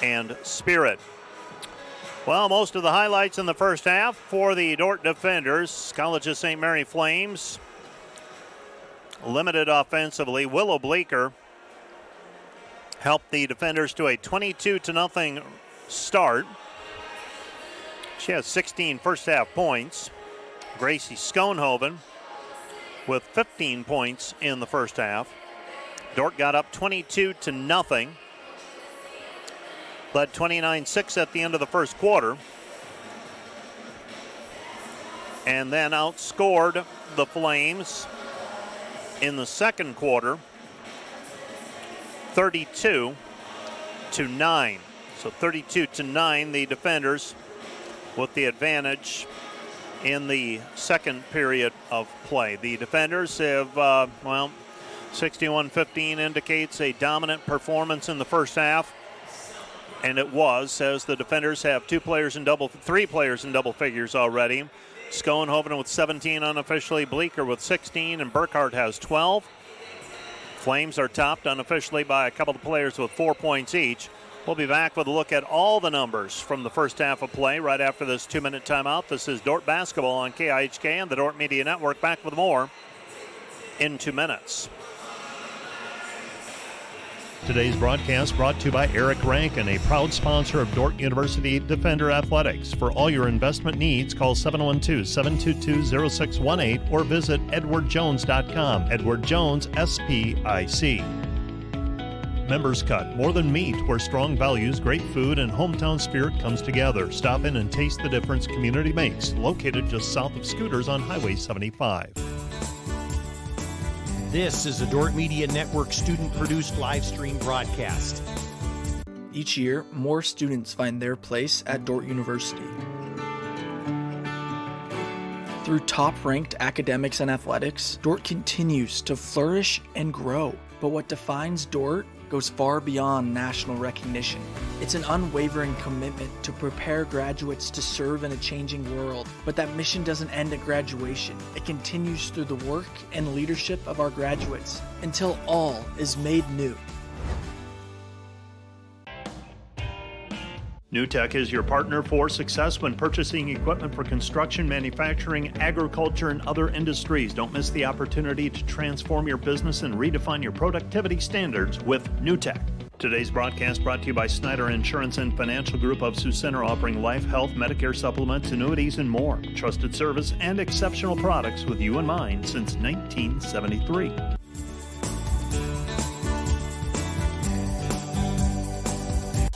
and spirit. Well, most of the highlights in the first half for the Dordt Defenders. College of St. Mary Flames, limited offensively. Willow Bleeker helped the Defenders to a 22-0 start. She has 16 first half points. Gracie Schoenhoven with 15 points in the first half. Dordt got up 22-0. Led 29-6 at the end of the first quarter. And then outscored the Flames in the second quarter 32-9. So 32-9, the Defenders with the advantage in the second period of play. The Defenders have, 61-15 indicates a dominant performance in the first half. And it was, as the Defenders have three players in double figures already. Schoenhoven with 17 unofficially, Bleeker with 16, and Burkhart has 12. Flames are topped unofficially by a couple of players with 4 points each. We'll be back with a look at all the numbers from the first half of play right after this 2-minute timeout. This is Dordt Basketball on KIHK and the Dordt Media Network. Back with more in 2 minutes. Today's broadcast brought to you by Eric Rankin, a proud sponsor of Dordt University Defender Athletics. For all your investment needs, call 712-722-0618 or visit edwardjones.com. Edward Jones, SPIC. Members Cut, more than meat, where strong values, great food, and hometown spirit comes together. Stop in and taste the difference community makes. Located just south of Scooters on Highway 75. This is a Dordt Media Network student-produced live stream broadcast. Each year, more students find their place at Dordt University. Through top-ranked academics and athletics, Dordt continues to flourish and grow. But what defines Dordt goes far beyond national recognition. It's an unwavering commitment to prepare graduates to serve in a changing world. But that mission doesn't end at graduation. It continues through the work and leadership of our graduates until all is made new. NewTek is your partner for success when purchasing equipment for construction, manufacturing, agriculture, and other industries. Don't miss the opportunity to transform your business and redefine your productivity standards with NewTek. Today's broadcast brought to you by Snyder Insurance and Financial Group of Sioux Center, offering life, health, Medicare supplements, annuities, and more. Trusted service and exceptional products with you in mind since 1973.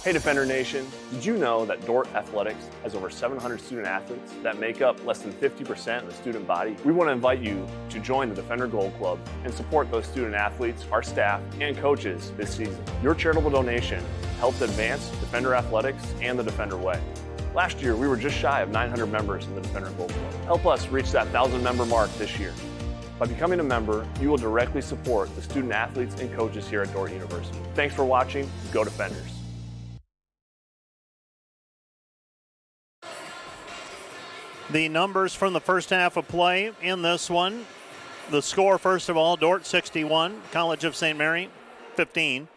Hey Defender Nation, did you know that Dordt Athletics has over 700 student athletes that make up less than 50% of the student body? We want to invite you to join the Defender Gold Club and support those student athletes, our staff, and coaches this season. Your charitable donation helps advance Defender Athletics and the Defender Way. Last year, we were just shy of 900 members in the Defender Gold Club. Help us reach that 1,000 member mark this year. By becoming a member, you will directly support the student athletes and coaches here at Dordt University. Thanks for watching. Go Defenders. The numbers from the first half of play in this one. The score, first of all, Dordt 61, College of St. Mary 15.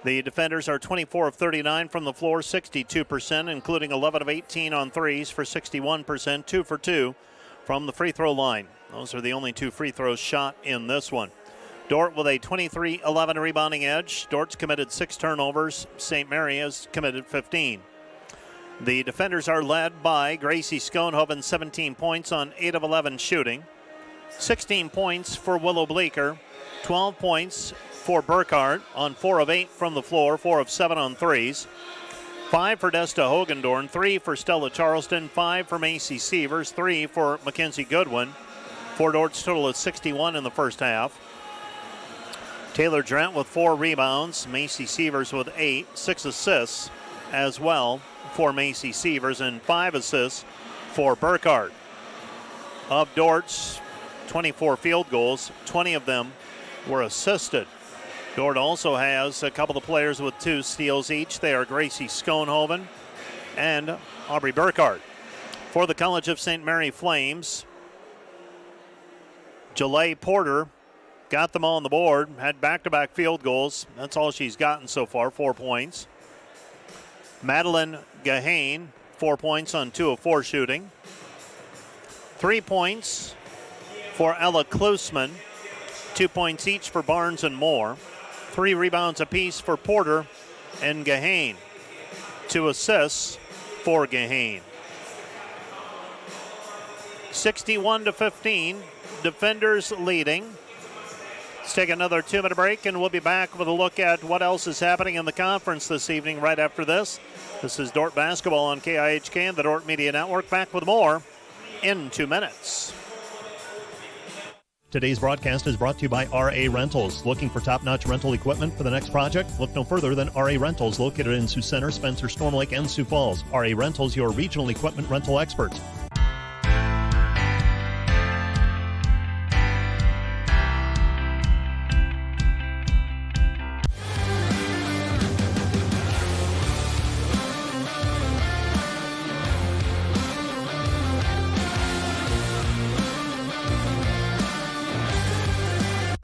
The defenders are 24 of 39 from the floor, 62%, including 11 of 18 on threes for 61%, 2 for 2 from the free throw line. Those are the only 2 free throws shot in this one. Dordt with a 23-11 rebounding edge. Dordt's committed 6 turnovers. St. Mary has committed 15. The defenders are led by Gracie Schoenhoven, 17 points on 8 of 11 shooting. 16 points for Willow Bleeker. 12 points for Burkhart on 4 of 8 from the floor, 4 of 7 on threes. 5 for Desta Hogendorn, 3 for Stella Charleston, 5 for Macy Sievers, 3 for Mackenzie Goodwin. For Dordt's total is 61 in the first half. Taylor Drent with 4 rebounds, Macy Sievers with 8, 6 assists as well for Macy Sievers, and 5 assists for Burkhart. Of Dordt's 24 field goals, 20 of them were assisted. Dordt also has a couple of players with 2 steals each. They are Gracie Schoenhoven and Aubrey Burkhart. For the College of St. Mary Flames, Jalea Porter got them on the board, had back-to-back field goals. That's all she's gotten so far, 4 points. Madeline Gahane, 4 points on 2 of 4 shooting. 3 points for Ella Klusman, 2 points each for Barnes and Moore. 3 rebounds apiece for Porter and Gahane. 2 assists for Gahane. 61-15, defenders leading. Let's take another 2-minute break, and we'll be back with a look at what else is happening in the conference this evening right after this. This is Dordt Basketball on KIHK and the Dordt Media Network. Back with more in 2 minutes. Today's broadcast is brought to you by RA Rentals. Looking for top-notch rental equipment for the next project? Look no further than RA Rentals, located in Sioux Center, Spencer, Storm Lake, and Sioux Falls. RA Rentals, your regional equipment rental experts.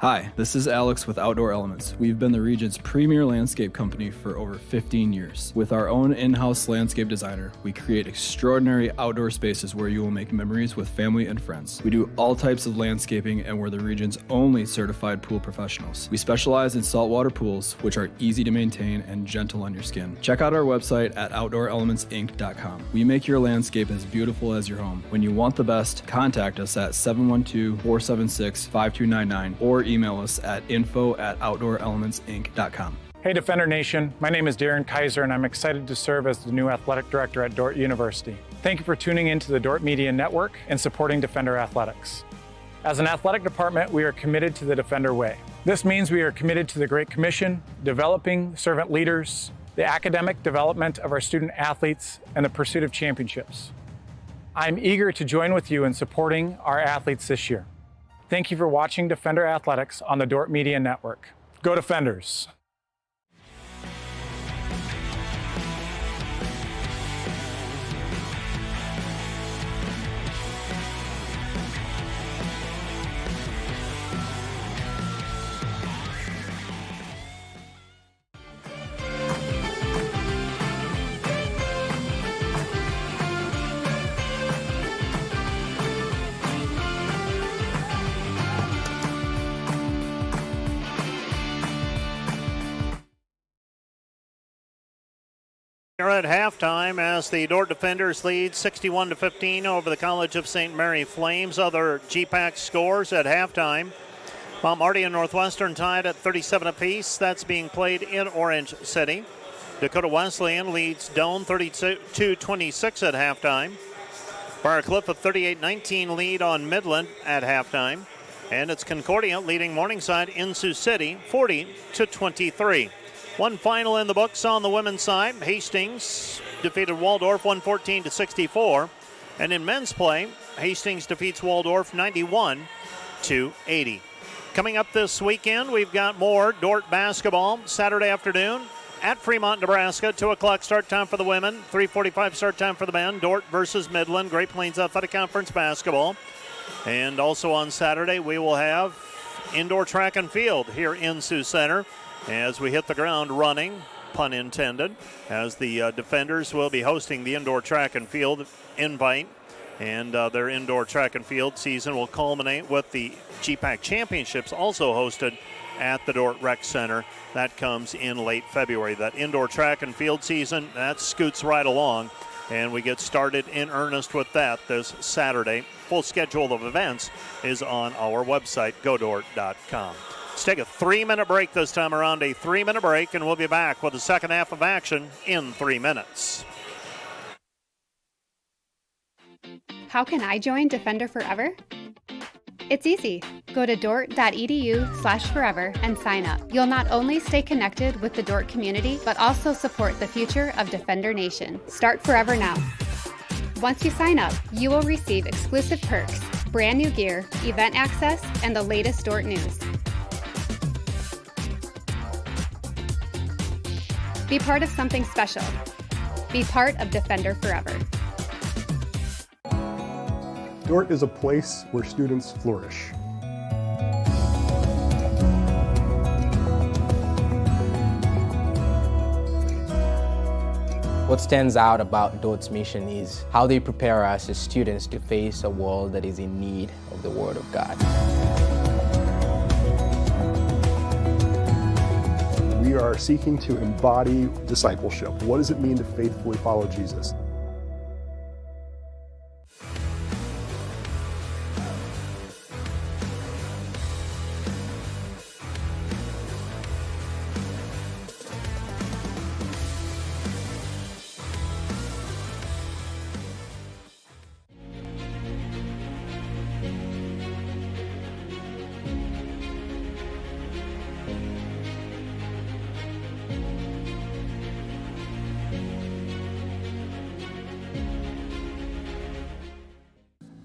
Hi, this is Alex with Outdoor Elements. We've been the region's premier landscape company for over 15 years. With our own in-house landscape designer, we create extraordinary outdoor spaces where you will make memories with family and friends. We do all types of landscaping, and we're the region's only certified pool professionals. We specialize in saltwater pools, which are easy to maintain and gentle on your skin. Check out our website at OutdoorElementsInc.com. We make your landscape as beautiful as your home. When you want the best, contact us at 712-476-5299 or email us at info@OutdoorElementsInc.com. Hey Defender Nation, my name is Darren Kaiser and I'm excited to serve as the new athletic director at Dordt University. Thank you for tuning in to the Dordt Media Network and supporting Defender Athletics. As an athletic department, we are committed to the Defender way. This means we are committed to the Great Commission, developing servant leaders, the academic development of our student athletes, and the pursuit of championships. I'm eager to join with you in supporting our athletes this year. Thank you for watching Defender Athletics on the Dordt Media Network. Go Defenders! We're at halftime as the Dordt Defenders lead 61-15 over the College of St. Mary Flames. Other GPAC scores at halftime. Mount Marty and Northwestern tied at 37 apiece. That's being played in Orange City. Dakota Wesleyan leads Doane 32-26 at halftime. Briarcliff a 38-19 lead on Midland at halftime. And it's Concordia leading Morningside in Sioux City 40-23. One final in the books on the women's side. Hastings defeated Waldorf 114-64. And in men's play, Hastings defeats Waldorf 91-80. Coming up this weekend, we've got more Dordt basketball Saturday afternoon at Fremont, Nebraska. 2 o'clock start time for the women, 3:45 start time for the men. Dordt versus Midland, Great Plains Athletic Conference basketball. And also on Saturday, we will have indoor track and field here in Sioux Center. as we hit the ground running, pun intended, as the defenders will be hosting the indoor track and field invite. And their indoor track and field season will culminate with the GPAC Championships also hosted at the Dordt Rec Center. That comes in late February. That indoor track and field season, that scoots right along, and we get started in earnest with that this Saturday. Full schedule of events is on our website, godort.com. Let's take a 3-minute break this time around, a 3-minute break, and we'll be back with the second half of action in 3 minutes. How can I join Defender Forever? It's easy. Go to dordt.edu/forever and sign up. You'll not only stay connected with the Dordt community, but also support the future of Defender Nation. Start Forever now. Once you sign up, you will receive exclusive perks, brand new gear, event access, and the latest Dordt news. Be part of something special. Be part of Defender Forever. Dordt is a place where students flourish. What stands out about Dordt's mission is how they prepare us as students to face a world that is in need of the Word of God. We are seeking to embody discipleship. What does it mean to faithfully follow Jesus?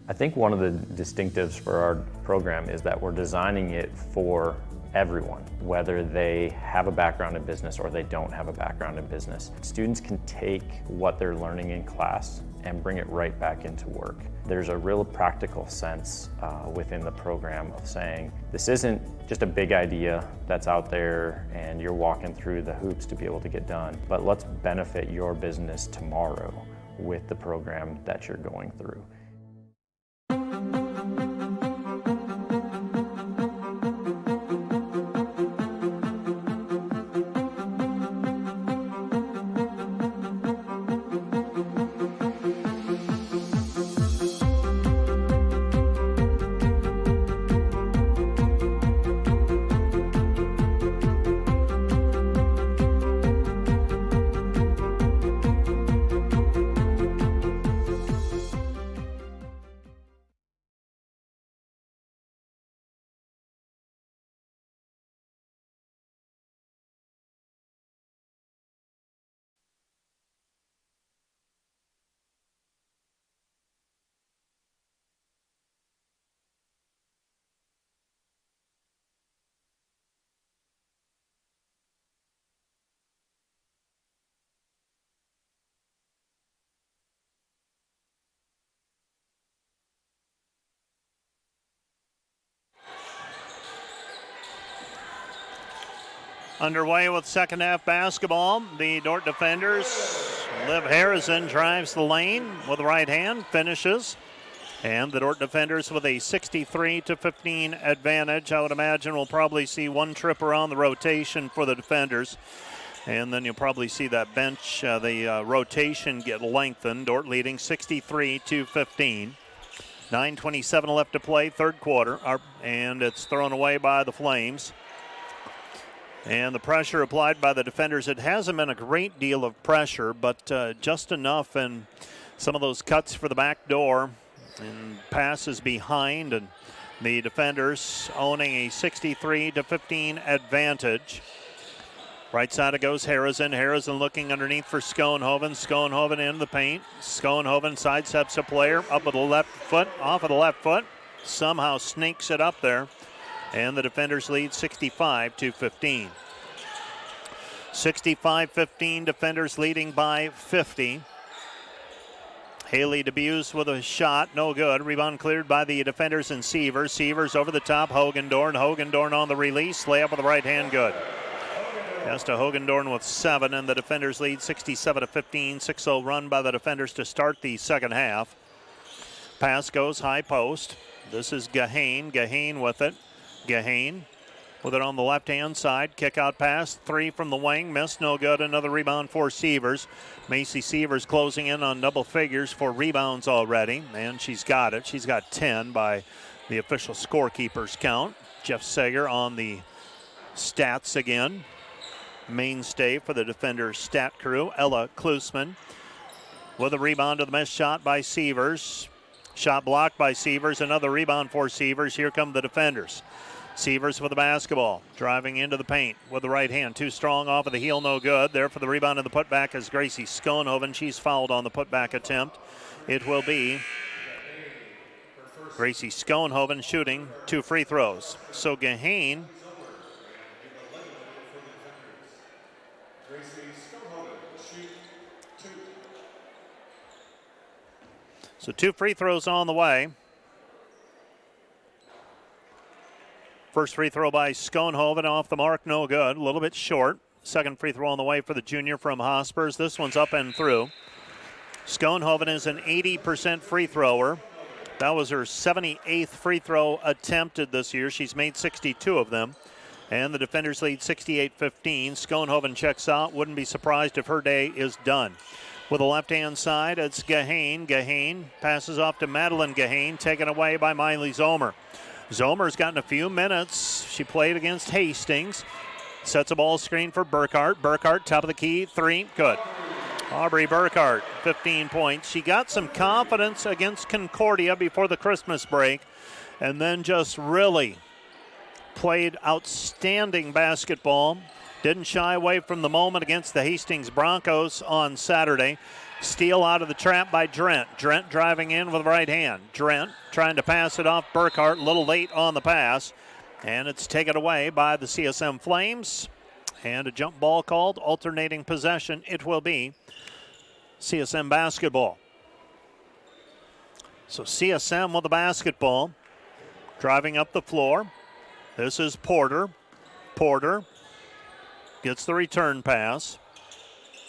I think one of the distinctives for our program is that we're designing it for everyone, whether they have a background in business or they don't have a background in business. Students can take what they're learning in class and bring it right back into work. There's a real practical sense within the program of saying, this isn't just a big idea that's out there and you're walking through the hoops to be able to get done, but let's benefit your business tomorrow with the program that you're going through. Underway with second half basketball. The Dordt defenders, Liv Harrison drives the lane with the right hand, finishes. And the Dordt defenders with a 63-15 advantage. I would imagine we'll probably see one trip around the rotation for the defenders. And then you'll probably see that bench, the rotation get lengthened. Dordt leading 63-15. 9:27 left to play, third quarter. And it's thrown away by the Flames. And the pressure applied by the defenders, it hasn't been a great deal of pressure, but just enough. And some of those cuts for the back door and passes behind. And the defenders owning a 63-15 advantage. Right side it goes Harrison. Harrison looking underneath for Schoenhoven. Schoenhoven in the paint. Schoenhoven sidesteps a player up with the left foot, off of the left foot. Somehow sneaks it up there. And the defenders lead 65-15. 65-15, defenders leading by 50. Haley Debuse with a shot, no good. Rebound cleared by the defenders and Sievers. Sievers over the top, Hogendorn. Hogendorn on the release, layup with the right hand, good. Pass to Hogendorn with 7, and the defenders lead 67-15. 6-0 run by the defenders to start the second half. Pass goes high post. This is Gahane. Gahane with it. Gahane with it on the left-hand side. Kick out pass. 3 from the wing. Missed. No good. Another rebound for Sievers. Macy Sievers closing in on double figures for rebounds already. And she's got it. She's got 10 by the official scorekeeper's count. Jeff Sager on the stats again. Mainstay for the defender's stat crew. Ella Klusman with a rebound to the missed shot by Sievers. Shot blocked by Sievers. Another rebound for Sievers. Here come the defenders. Sievers with the basketball. Driving into the paint with the right hand. Too strong off of the heel. No good. There for the rebound and the putback is Gracie Schoenhoven. She's fouled on the putback attempt. It will be Gracie Schoenhoven shooting 2 free throws. So Gahane So 2 free throws on the way. First free throw by Schoenhoven off the mark, no good. A little bit short. Second free throw on the way for the junior from Hospers. This one's up and through. Schoenhoven is an 80% free thrower. That was her 78th free throw attempted this year. She's made 62 of them. And the defenders lead 68-15. Schoenhoven checks out. Wouldn't be surprised if her day is done. With the left-hand side, it's Gahane. Gahane passes off to Madeline Gahane, taken away by Miley Zomer. Zomer's gotten a few minutes. She played against Hastings. Sets a ball screen for Burkhart. Burkhart, top of the key, 3, good. Aubrey Burkhart, 15 points. She got some confidence against Concordia before the Christmas break, and then just really played outstanding basketball. Didn't shy away from the moment against the Hastings Broncos on Saturday. Steal out of the trap by Drent. Drent driving in with the right hand. Drent trying to pass it off Burkhart. A little late on the pass. And it's taken away by the CSM Flames. And a jump ball called. Alternating possession. It will be CSM basketball. So CSM with the basketball. Driving up the floor. This is Porter. Porter gets the return pass.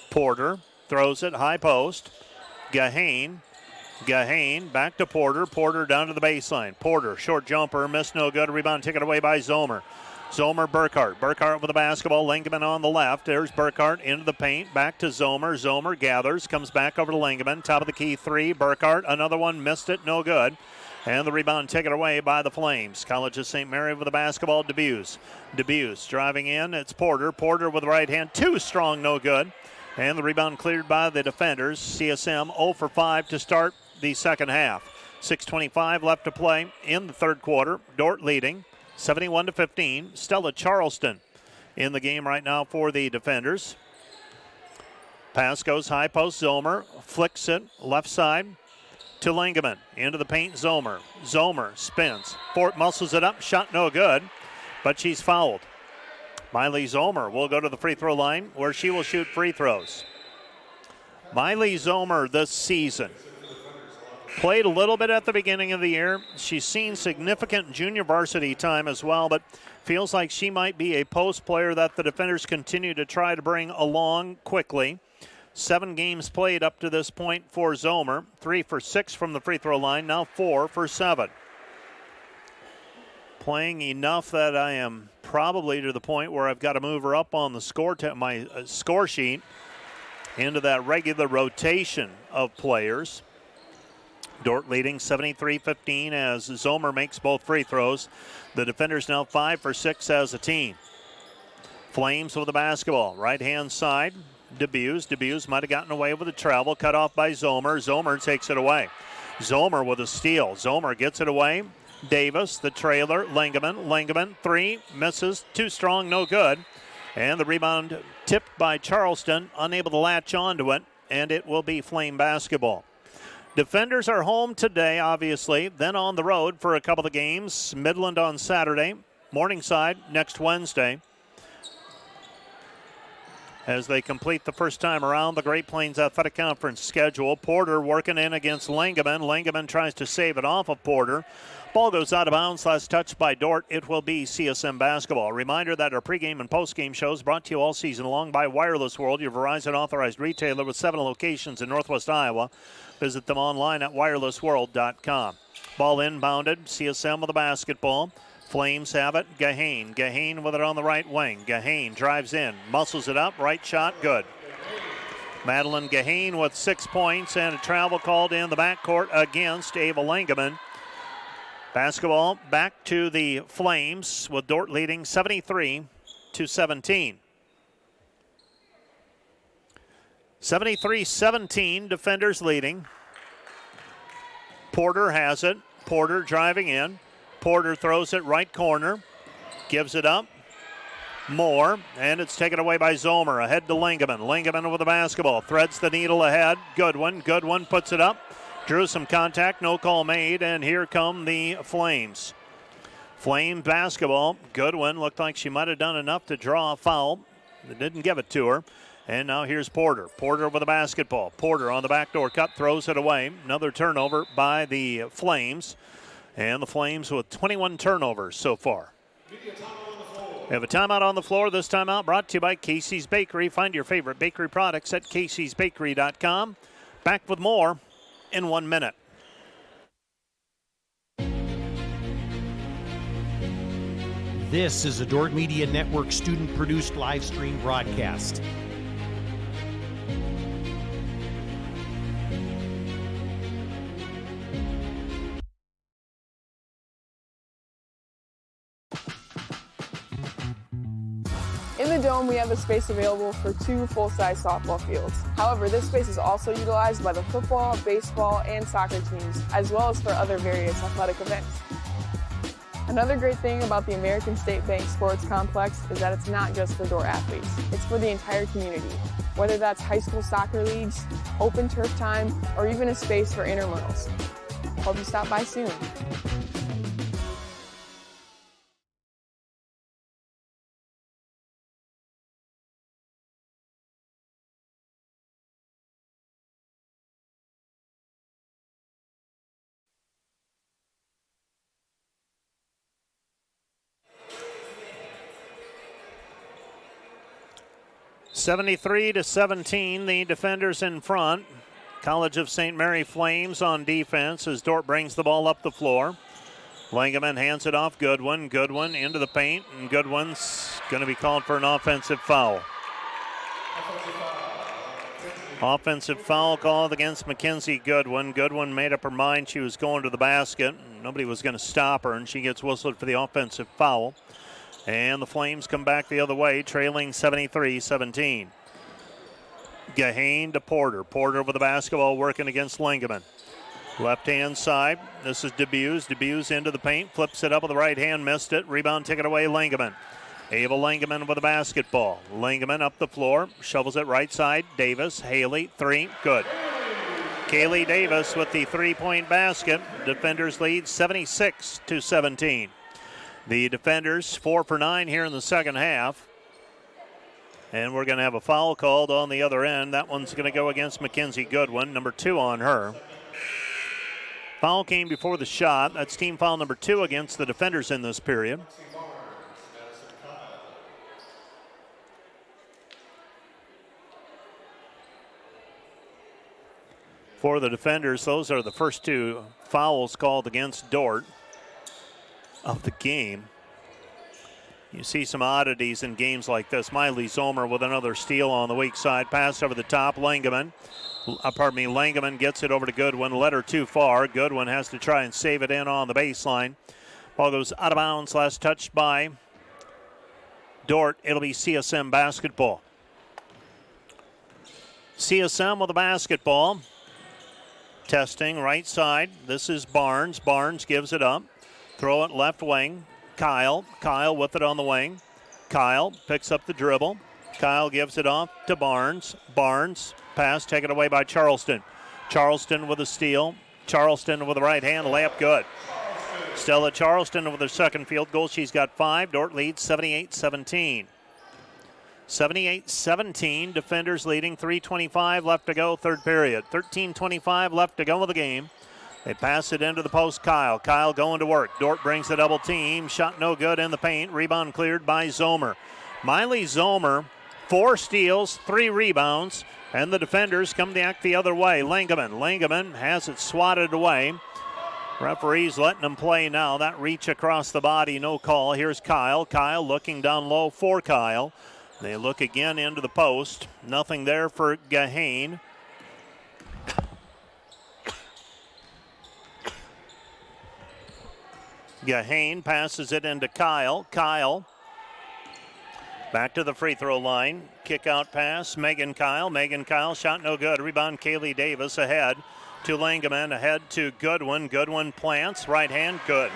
Porter throws it high post. Gahane. Gahane back to Porter. Porter down to the baseline. Porter, short jumper, missed, no good. Rebound taken away by Zomer. Zomer, Burkhart. Burkhart with the basketball. Langman on the left. There's Burkhart into the paint. Back to Zomer. Zomer gathers. Comes back over to Langman. Top of the key 3. Burkhart. Another one. Missed it. No good. And the rebound taken away by the Flames. College of St. Mary with the basketball. Debuse. Debuse driving in. It's Porter. Porter with the right hand. Too strong. No good. And the rebound cleared by the defenders. CSM 0 for 5 to start the second half. 6:25 left to play in the third quarter. Dordt leading 71-15. Stella Charleston in the game right now for the defenders. Pass goes high post. Zomer flicks it left side to Langeman. Into the paint, Zomer. Zomer spins. Fort muscles it up. Shot no good, but she's fouled. Miley Zomer will go to the free throw line where she will shoot free throws. Miley Zomer this season played a little bit at the beginning of the year. She's seen significant junior varsity time as well, but feels like she might be a post player that the defenders continue to try to bring along quickly. 7 games played up to this point for Zomer. 3 for 6 from the free throw line, now 4 for 7. Playing enough that I am probably to the point where I've got to move her up on the my score sheet into that regular rotation of players. Dordt leading 73-15 as Zomer makes both free throws. The defenders now 5 for 6 as a team. Flames with the basketball. Right-hand side, Debuse. Debuse might have gotten away with a travel. Cut off by Zomer. Zomer takes it away. Zomer with a steal. Zomer gets it away. Davis, the trailer. Langeman. Langeman, 3. Misses. Too strong, no good. And the rebound tipped by Charleston. Unable to latch onto it. And it will be Flame basketball. Defenders are home today, obviously. Then on the road for a couple of games. Midland on Saturday. Morningside next Wednesday. as they complete the first time around the Great Plains Athletic Conference schedule. Porter working in against Langeman. Langeman tries to save it off of Porter. Ball goes out of bounds. Last touch by Dordt. It will be CSM basketball. Reminder that our pregame and postgame shows brought to you all season long by Wireless World, your Verizon authorized retailer with 7 locations in Northwest Iowa. Visit them online at wirelessworld.com. Ball inbounded. CSM with the basketball. Flames have it. Gahane. Gahane with it on the right wing. Gahane drives in. Muscles it up. Right shot. Good. Madeline Gahane with 6 points and a travel called in the backcourt against Ava Langeman. Basketball back to the Flames with Dordt leading 73-17. 73-17, defenders leading. Porter has it. Porter driving in. Porter throws it right corner. Gives it up. Moore, and it's taken away by Zomer. Ahead to Langeman. Langeman with the basketball. Threads the needle ahead. Goodwin. Goodwin puts it up. Drew some contact. No call made, and here come the Flames. Flame basketball. Goodwin looked like she might have done enough to draw a foul. They didn't give it to her. And now here's Porter. Porter with the basketball. Porter on the backdoor cut, throws it away. Another turnover by the Flames. And the Flames with 21 turnovers so far. We have a timeout on the floor. This timeout brought to you by Casey's Bakery. Find your favorite bakery products at caseysbakery.com. Back with more in 1 minute. This is a Dordt Media Network student-produced live stream broadcast. In the Dome, we have a space available for 2 full-size softball fields. However, this space is also utilized by the football, baseball, and soccer teams, as well as for other various athletic events. Another great thing about the American State Bank Sports Complex is that it's not just for Dordt athletes, it's for the entire community. Whether that's high school soccer leagues, open turf time, or even a space for intramurals. Hope you stop by soon. (73-17), the defenders in front. College of St. Mary Flames on defense as Dordt brings the ball up the floor. Langeman hands it off Goodwin. Goodwin into the paint, and Goodwin's going to be called for an offensive foul. Offensive foul called against Mackenzie Goodwin. Goodwin made up her mind she was going to the basket. Nobody was going to stop her, and she gets whistled for the offensive foul. And the Flames come back the other way, trailing 73-17. Gahane to Porter. Porter with the basketball working against Langeman. Left-hand side, this is Debuse. Debuse into the paint, flips it up with the right hand, missed it. Rebound taken away, Langeman. Ava Langeman with the basketball. Langeman up the floor, shovels it right side. Davis, Haley, 3, good. Kaylee Davis with the 3-point basket. Defenders lead 76-17. The defenders 4 for 9 here in the second half. And we're going to have a foul called on the other end. That one's going to go against Mackenzie Goodwin, number 2 on her. Foul came before the shot. That's team foul number 2 against the defenders in this period. For the defenders, those are the first 2 fouls called against Dordt of the game. You see some oddities in games like this. Miley Zomer with another steal on the weak side. Pass over the top. Langeman gets it over to Goodwin. Led her too far. Goodwin has to try and save it in on the baseline. Ball goes out of bounds. Last touch by Dordt. It'll be CSM basketball. CSM with the basketball. Testing right side. This is Barnes. Barnes gives it up. Throw it left wing. Kyle with it on the wing. Kyle picks up the dribble. Kyle gives it off to Barnes. Barnes, pass taken away by Charleston. Charleston with a steal. Charleston with the right hand, layup good. Stella Charleston with her second field goal. She's got 5. Dordt leads 78-17. 78-17, Defenders leading, 3:25 left to go, third period. 13:25 left to go in the game. They pass it into the post, Kyle. Kyle going to work. Dordt brings the double team. Shot no good in the paint. Rebound cleared by Zomer. Miley Zomer, 4 steals, 3 rebounds, and the defenders come to act the other way. Langeman has it swatted away. Referees letting him play now. That reach across the body, no call. Here's Kyle. Kyle looking down low for Kyle. They look again into the post. Nothing there for Gahane. Gahane passes it into Kyle. Kyle back to the free throw line. Kick out pass. Megan Kyle shot no good. Rebound Kaylee Davis ahead to Langeman. Ahead to Goodwin. Goodwin plants. Right hand good.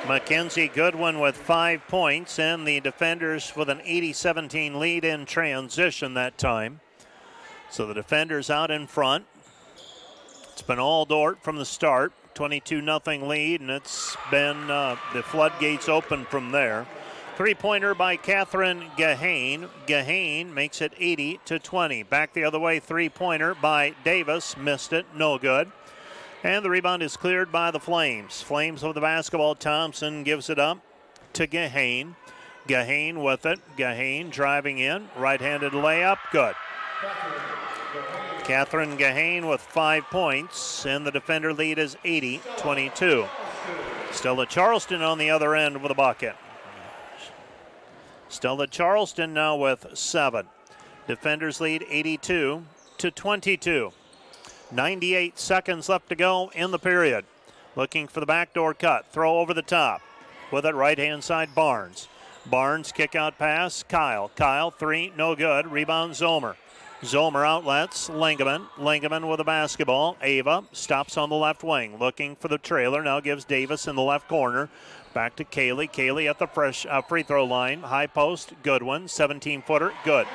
Mackenzie Goodwin with 5 points, and the defenders with an 80-17 lead in transition that time. So the defenders out in front. It's been all Dordt from the start. 22-0 lead, and it's been the floodgates open from there. Three-pointer by Catherine Gahane. Gahane makes it 80-20. Back the other way, three-pointer by Davis. Missed it, no good. And the rebound is cleared by the Flames. Flames with the basketball. Thompson gives it up to Gahane. Gahane with it. Gahane driving in. Right-handed layup. Good. Catherine Gahane with 5 points, and the defender lead is 80-22. Stella Charleston on the other end with a bucket. Stella Charleston now with 7. Defenders lead 82-22. 98 seconds left to go in the period. Looking for the backdoor cut. Throw over the top. With it, right-hand side, Barnes. Barnes, kick-out pass. Kyle. Kyle, 3, no good. Rebound, Zomer. Zomer outlets. Langeman with a basketball. Ava stops on the left wing. Looking for the trailer. Now gives Davis in the left corner. Back to Kaylee. Kaylee at the free throw line. High post. Goodwin. 17-footer. Good.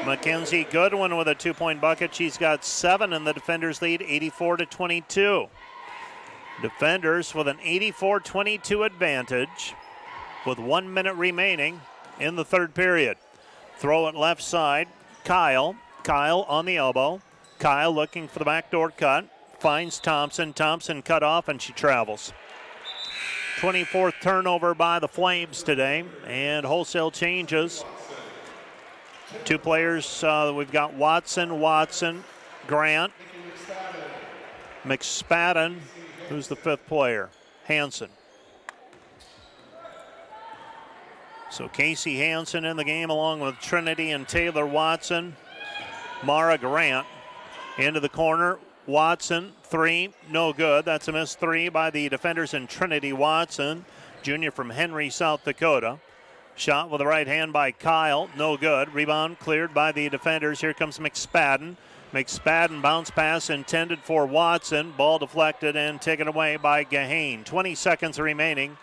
Mackenzie Goodwin with a 2-point bucket. She's got 7, and the defenders lead 84-22. Defenders with an 84-22 advantage with 1 minute remaining in the third period. Throw it left side. Kyle on the elbow. Kyle looking for the backdoor cut. Finds Thompson. Thompson cut off, and she travels. 24th turnover by the Flames today, and wholesale changes. 2 players, we've got Watson, Grant, McSpadden, who's the 5th player, Hansen. So Casey Hansen in the game along with Trinity and Taylor Watson. Mara Grant into the corner. Watson, 3, no good. That's a missed 3 by the defenders in Trinity Watson, junior from Henry, South Dakota. Shot with the right hand by Kyle, no good. Rebound cleared by the defenders. Here comes McSpadden. McSpadden bounce pass intended for Watson. Ball deflected and taken away by Gahane. 20 seconds remaining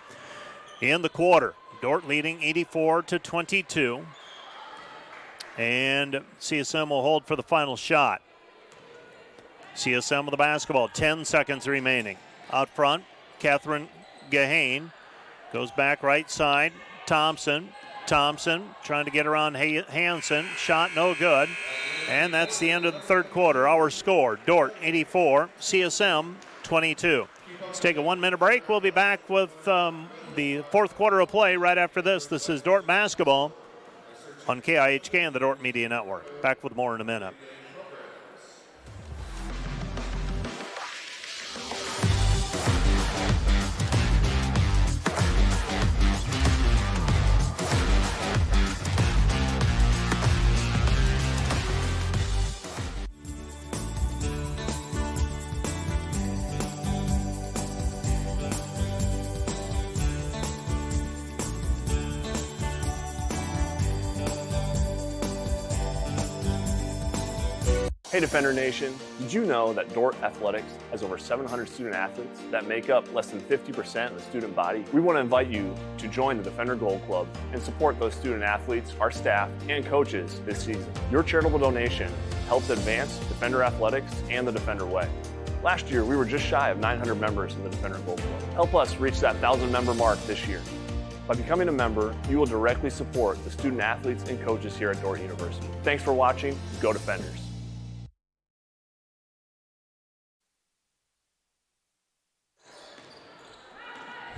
in the quarter. Dordt leading 84-22. And CSM will hold for the final shot. CSM with the basketball. 10 seconds remaining. Out front, Catherine Gahane goes back right side. Thompson trying to get around Hansen. Shot no good. And that's the end of the third quarter. Our score, Dordt 84, CSM 22. Let's take a 1-minute break. We'll be back with the fourth quarter of play right after this. This is Dordt basketball on KIHK and the Dordt Media Network. Back with more in a minute. Hey Defender Nation, did you know that Dordt Athletics has over 700 student athletes that make up less than 50% of the student body? We want to invite you to join the Defender Gold Club and support those student athletes, our staff, and coaches this season. Your charitable donation helps advance Defender Athletics and the Defender Way. Last year, we were just shy of 900 members in the Defender Gold Club. Help us reach that 1,000 member mark this year. By becoming a member, you will directly support the student athletes and coaches here at Dordt University. Thanks for watching. Go Defenders.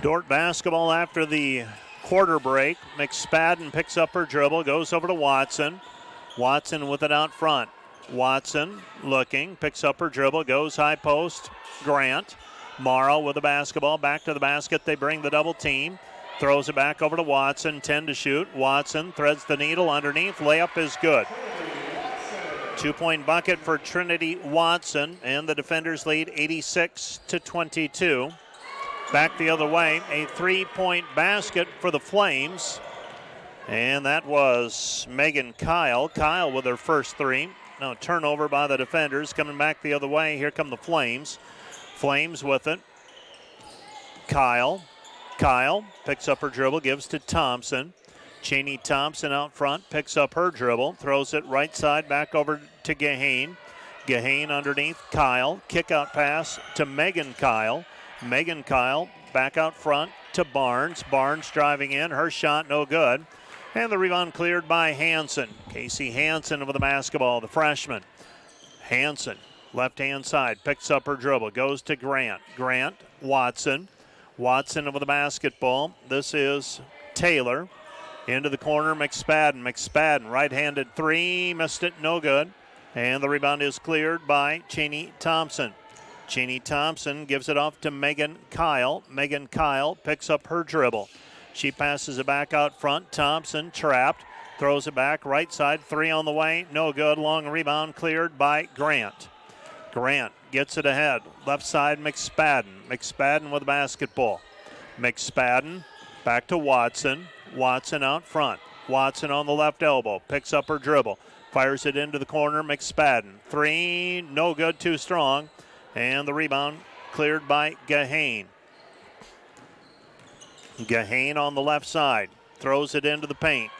Dordt basketball after the quarter break. McSpadden picks up her dribble, goes over to Watson. Watson with it out front. Watson looking, picks up her dribble, goes high post. Grant. Morrow with the basketball, back to the basket. They bring the double team. Throws it back over to Watson, 10 to shoot. Watson threads the needle underneath. Layup is good. 2-point bucket for Trinity Watson, and the defenders lead 86-22. Back the other way, a 3-point basket for the Flames. And that was Megan Kyle. Kyle with her first three. Now a turnover by the defenders. Coming back the other way, here come the Flames. Flames with it. Kyle picks up her dribble, gives to Thompson. Cheney Thompson out front, picks up her dribble, throws it right side back over to Gahane. Gahane underneath Kyle. Kick out pass to Megan Kyle. Megan Kyle back out front to Barnes. Barnes driving in, her shot no good. And the rebound cleared by Hansen. Casey Hansen with the basketball, the freshman. Hansen, left-hand side, picks up her dribble, goes to Grant. Grant, Watson. Watson with the basketball. This is Taylor. Into the corner, McSpadden. McSpadden, right-handed three, missed it, no good. And the rebound is cleared by Cheney Thompson. Cheney Thompson gives it off to Megan Kyle. Megan Kyle picks up her dribble. She passes it back out front. Thompson trapped, throws it back right side. Three on the way, no good. Long rebound cleared by Grant. Grant gets it ahead. Left side, McSpadden. McSpadden with the basketball. McSpadden back to Watson. Watson out front. Watson on the left elbow. Picks up her dribble. Fires it into the corner. McSpadden. Three, no good, too strong. And the rebound cleared by Gahane. Gahane on the left side. Throws it into the paint.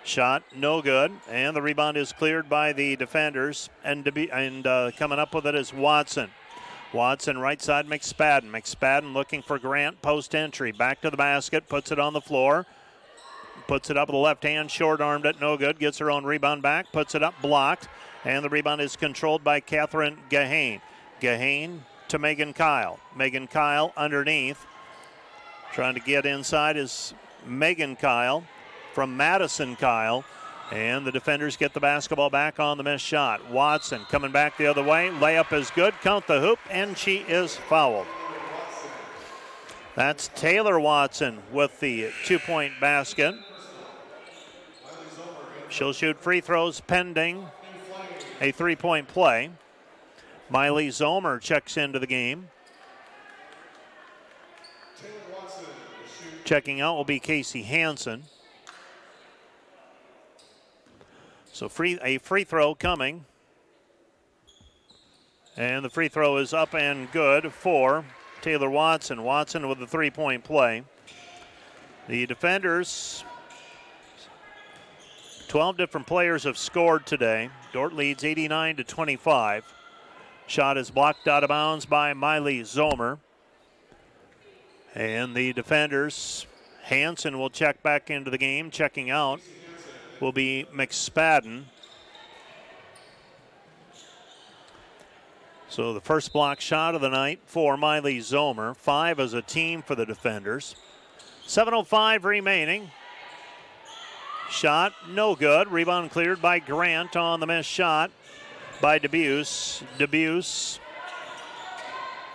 Shot no good, and the rebound is cleared by the defenders. And coming up with it is Watson. Watson right side, McSpadden. McSpadden looking for Grant, post entry. Back to the basket, puts it on the floor. Puts it up with the left hand, short-armed it, no good. Gets her own rebound back, puts it up, blocked. And the rebound is controlled by Catherine Gahane. Gahane to Megan Kyle. Megan Kyle underneath. Trying to get inside is Megan Kyle from Madison Kyle. And the defenders get the basketball back on the missed shot. Watson coming back the other way. Layup is good. Count the hoop, and she is fouled. That's Taylor Watson with the 2-point basket. She'll shoot free throws pending a 3-point play. Miley Zomer checks into the game. Checking out will be Casey Hansen. So a free throw coming. And the free throw is up and good for Taylor Watson. Watson with the 3-point play. The defenders, 12 different players have scored today. Dordt leads 89-25. Shot is blocked out of bounds by Miley Zomer. And the defenders, Hansen will check back into the game. Checking out will be McSpadden. So the first block shot of the night for Miley Zomer. 5 as a team for the defenders. 7:05 remaining. Shot no good. Rebound cleared by Grant on the missed shot by DeBuse. DeBuse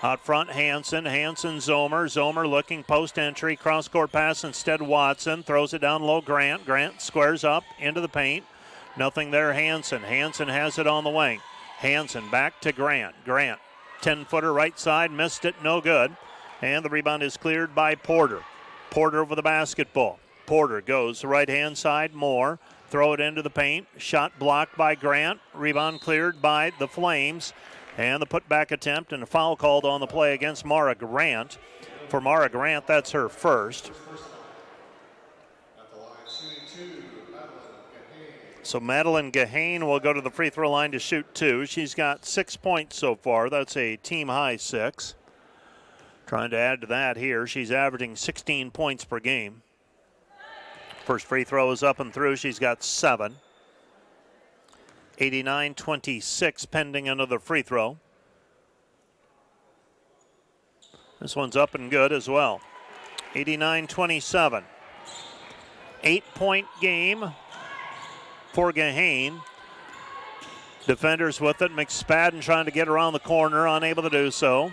out front, Hansen. Hansen, Zomer. Zomer looking post entry. Cross court pass instead. Watson throws it down low. Grant. Grant squares up into the paint. Nothing there. Hansen. Hansen has it on the wing. Hansen back to Grant. Grant, 10-footer right side. Missed it. No good. And the rebound is cleared by Porter. Porter with the basketball. Porter goes right-hand side. Moore. Throw it into the paint. Shot blocked by Grant. Rebound cleared by the Flames. And the putback attempt and a foul called on the play against Mara Grant. For Mara Grant, that's her first. So Madeline Gahane will go to the free throw line to shoot 2. She's got 6 points so far. That's a team high 6. Trying to add to that here. She's averaging 16 points per game. First free throw is up and through. She's got 7. 89-26 pending another free throw. This one's up and good as well. 89-27. 8-point game for Gahane. Defenders with it. McSpadden trying to get around the corner, unable to do so.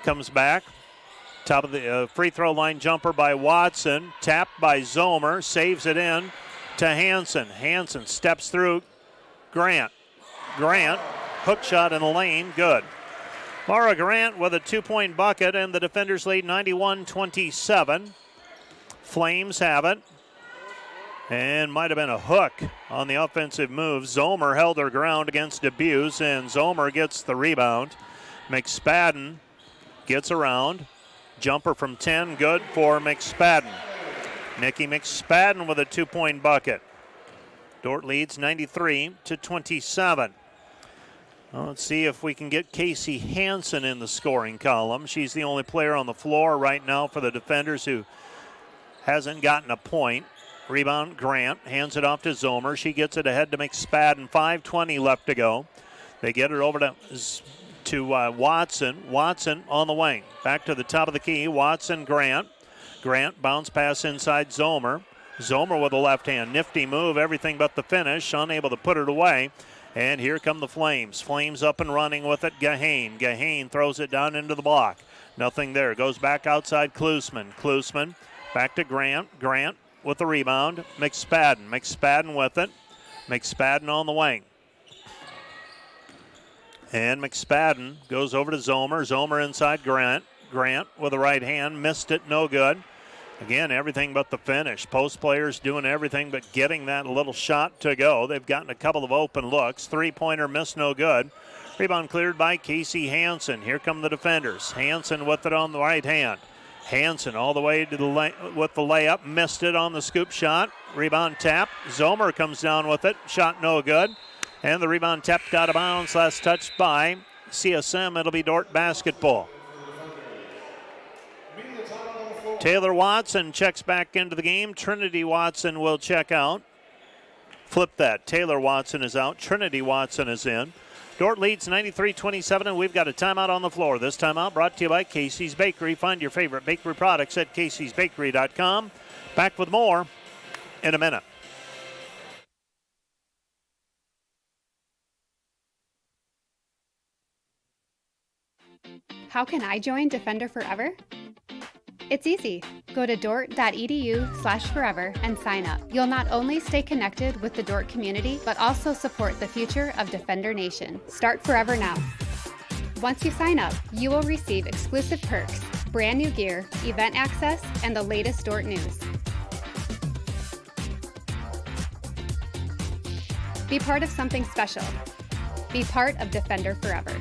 Comes back. Top of the free throw line jumper by Watson. Tapped by Zomer. Saves it in to Hansen. Hansen steps through Grant. Grant, hook shot in the lane, good. Mara Grant with a 2-point bucket, and the defenders lead 91-27. Flames have it. And might have been a hook on the offensive move. Zomer held her ground against Debuse, and Zomer gets the rebound. McSpadden gets around. Jumper from 10, good for McSpadden. Nikki McSpadden with a 2-point bucket. Dordt leads 93-27. Well, let's see if we can get Casey Hansen in the scoring column. She's the only player on the floor right now for the defenders who hasn't gotten a point. Rebound, Grant hands it off to Zomer. She gets it ahead to McSpadden. 5:20 left to go. They get it over to Watson. Watson on the wing. Back to the top of the key. Watson, Grant. Grant bounce pass inside Zomer. Zomer with a left hand. Nifty move, everything but the finish. Unable to put it away. And here come the Flames. Flames up and running with it. Gahane. Gahane throws it down into the block. Nothing there. Goes back outside Klusman. Klusman back to Grant. Grant with the rebound. McSpadden. McSpadden with it. McSpadden on the wing. And McSpadden goes over to Zomer. Zomer inside Grant. Grant with the right hand. Missed it. No good. Again, everything but the finish. Post players doing everything but getting that little shot to go. They've gotten a couple of open looks. Three-pointer missed, no good. Rebound cleared by Casey Hansen. Here come the defenders. Hansen with it on the right hand. Hansen all the way to with the layup. Missed it on the scoop shot. Rebound tap. Zomer comes down with it. Shot no good. And the rebound tapped out of bounds. Last touched by CSM. It'll be Dordt basketball. Taylor Watson checks back into the game. Trinity Watson will check out. Flip that. Taylor Watson is out. Trinity Watson is in. Dordt leads 93-27, and we've got a timeout on the floor. This timeout brought to you by Casey's Bakery. Find your favorite bakery products at caseysbakery.com. Back with more in a minute. How can I join Defender Forever? It's easy. Go to dordt.edu/forever and sign up. You'll not only stay connected with the Dordt community, but also support the future of Defender Nation. Start Forever now. Once you sign up, you will receive exclusive perks, brand new gear, event access, and the latest Dordt news. Be part of something special. Be part of Defender Forever.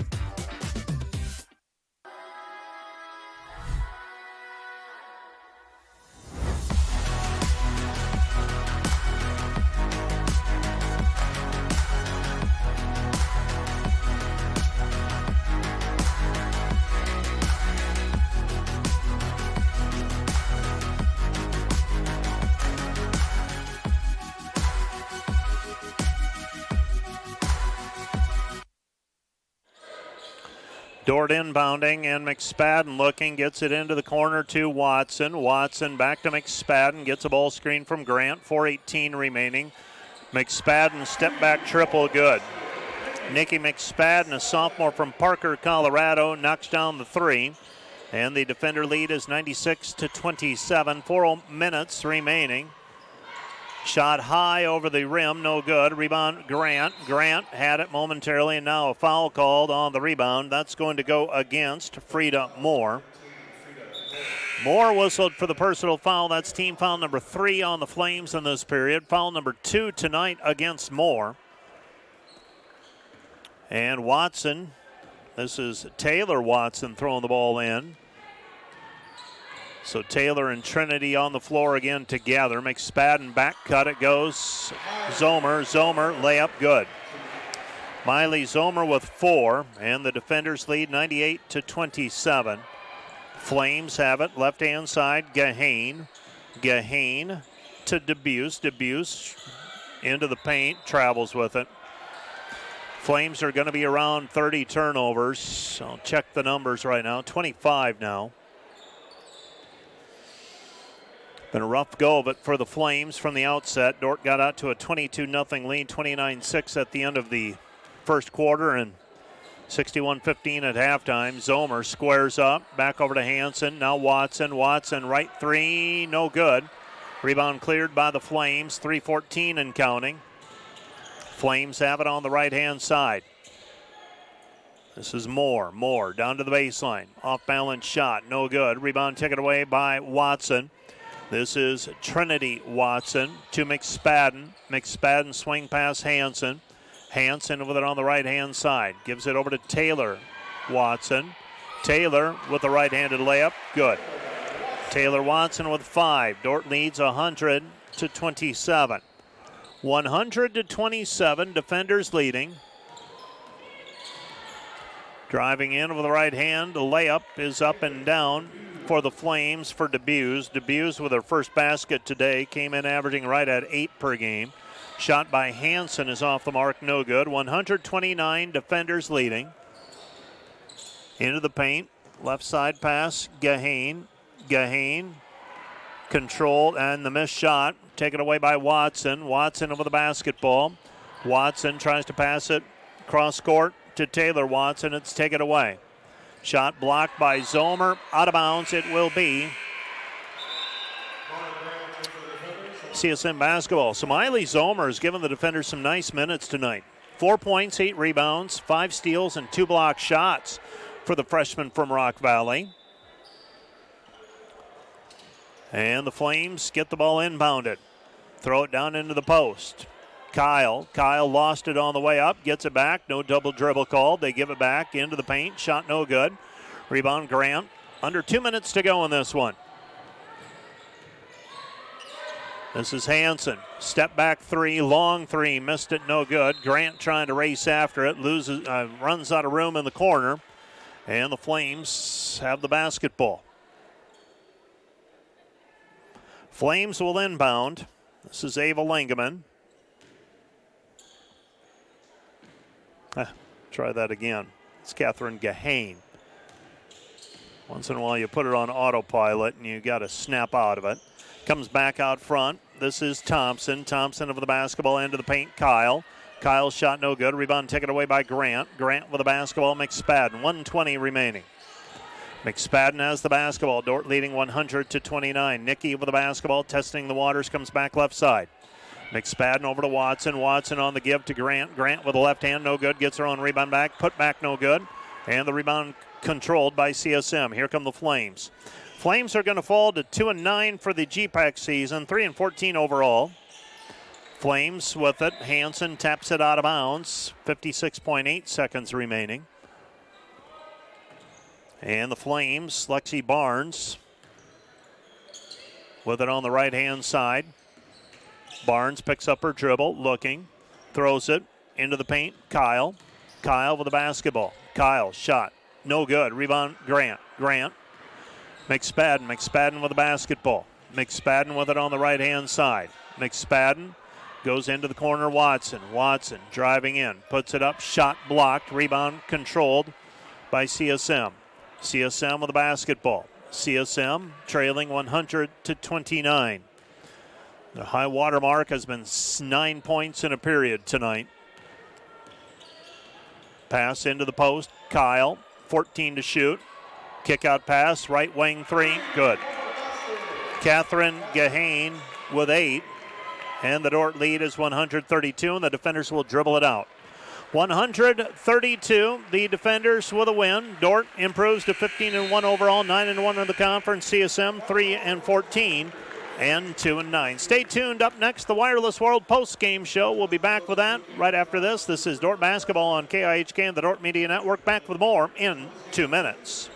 Dordt inbounding, and McSpadden looking, gets it into the corner to Watson. Watson back to McSpadden, gets a ball screen from Grant, 4:18 remaining. McSpadden step back triple, good. Nikki McSpadden, a sophomore from Parker, Colorado, knocks down the three. And the defender lead is 96-27, 4 minutes remaining. Shot high over the rim, no good. Rebound, Grant. Grant had it momentarily, and now a foul called on the rebound. That's going to go against Frida Moore. Moore whistled for the personal foul. That's team foul number 3 on the Flames in this period. Foul number 2 tonight against Moore. And Watson, this is Taylor Watson throwing the ball in. So Taylor and Trinity on the floor again together. McSpadden back cut, it goes. Zomer, layup, good. Miley Zomer with 4, and the defenders lead 98-27. Flames have it, left-hand side, Gahane. Gahane to Debuse. Debuse into the paint, travels with it. Flames are going to be around 30 turnovers. I'll check the numbers right now. 25 now. Been a rough go of it for the Flames from the outset. Dordt got out to a 22-0 lead, 29-6 at the end of the first quarter, and 61-15 at halftime. Zomer squares up, back over to Hansen. Now Watson. Watson, right three, no good. Rebound cleared by the Flames, 3:14 and counting. Flames have it on the right-hand side. This is Moore. Moore down to the baseline. Off-balance shot, no good. Rebound taken away by Watson. This is Trinity Watson to McSpadden. McSpadden swing past Hansen. Hansen with it on the right-hand side. Gives it over to Taylor Watson. Taylor with the right-handed layup. Good. Taylor Watson with 5. Dordt leads 100-27. 100-27. Defenders leading. Driving in with the right hand. The layup is up and down for the Flames for Debuse. Debuse with her first basket today. Came in averaging right at 8 per game. Shot by Hansen is off the mark, no good. 129, defenders leading. Into the paint, left side pass, Gahane. Gahane controlled, and the missed shot taken away by Watson. Watson over the basketball. Watson tries to pass it cross court to Taylor Watson. It's taken away. Shot blocked by Zomer. Out of bounds it will be. CSM basketball. So Miley Zomer has given the defenders some nice minutes tonight. 4 points, 8 rebounds, 5 steals, and 2 block shots for the freshman from Rock Valley. And the Flames get the ball inbounded. Throw it down into the post. Kyle lost it on the way up, gets it back. No double dribble called. They give it back into the paint. Shot no good. Rebound Grant. Under 2 minutes to go in this one. This is Hansen. Step back three, long three, missed it, no good. Grant trying to race after it, runs out of room in the corner, and the Flames have the basketball. Flames will inbound. This is Ava Langeman. Try that again. It's Catherine Gahane. Once in a while you put it on autopilot and you got to snap out of it. Comes back out front. This is Thompson. Thompson over the basketball, into the paint. Kyle's shot no good. Rebound taken away by Grant. Grant with the basketball. McSpadden. 1:20 remaining. McSpadden has the basketball. Dordt leading 100-29. Nicky with the basketball, testing the waters. Comes back left side. McSpadden over to Watson. Watson on the give to Grant. Grant with the left hand, no good. Gets her own rebound back. Put back, no good. And the rebound controlled by CSM. Here come the Flames. Flames are going to fall to 2-9 for the GPAC season, 3-14 overall. Flames with it. Hansen taps it out of bounds. 56.8 seconds remaining. And the Flames, Lexi Barnes with it on the right-hand side. Barnes picks up her dribble, looking, throws it into the paint. Kyle with the basketball. Kyle shot, no good. Rebound, Grant. McSpadden with the basketball. McSpadden with it on the right-hand side. McSpadden goes into the corner. Watson driving in, puts it up, shot blocked, rebound controlled by CSM. CSM with the basketball. CSM trailing 100-29. The high water mark has been 9 points in a period tonight. Pass into the post. Kyle, 14 to shoot. Kick out pass, right wing three, good. Catherine Gahane with 8. And the Dordt lead is 132, and the defenders will dribble it out. 132, the defenders with a win. Dordt improves to 15-1 overall, 9-1 in the conference. CSM 3-14 and 2-9. Stay tuned. Up next, the Wireless World post-game show. We'll be back with that right after this. This is Dordt basketball on KIHK and the Dordt Media Network. Back with more in 2 minutes.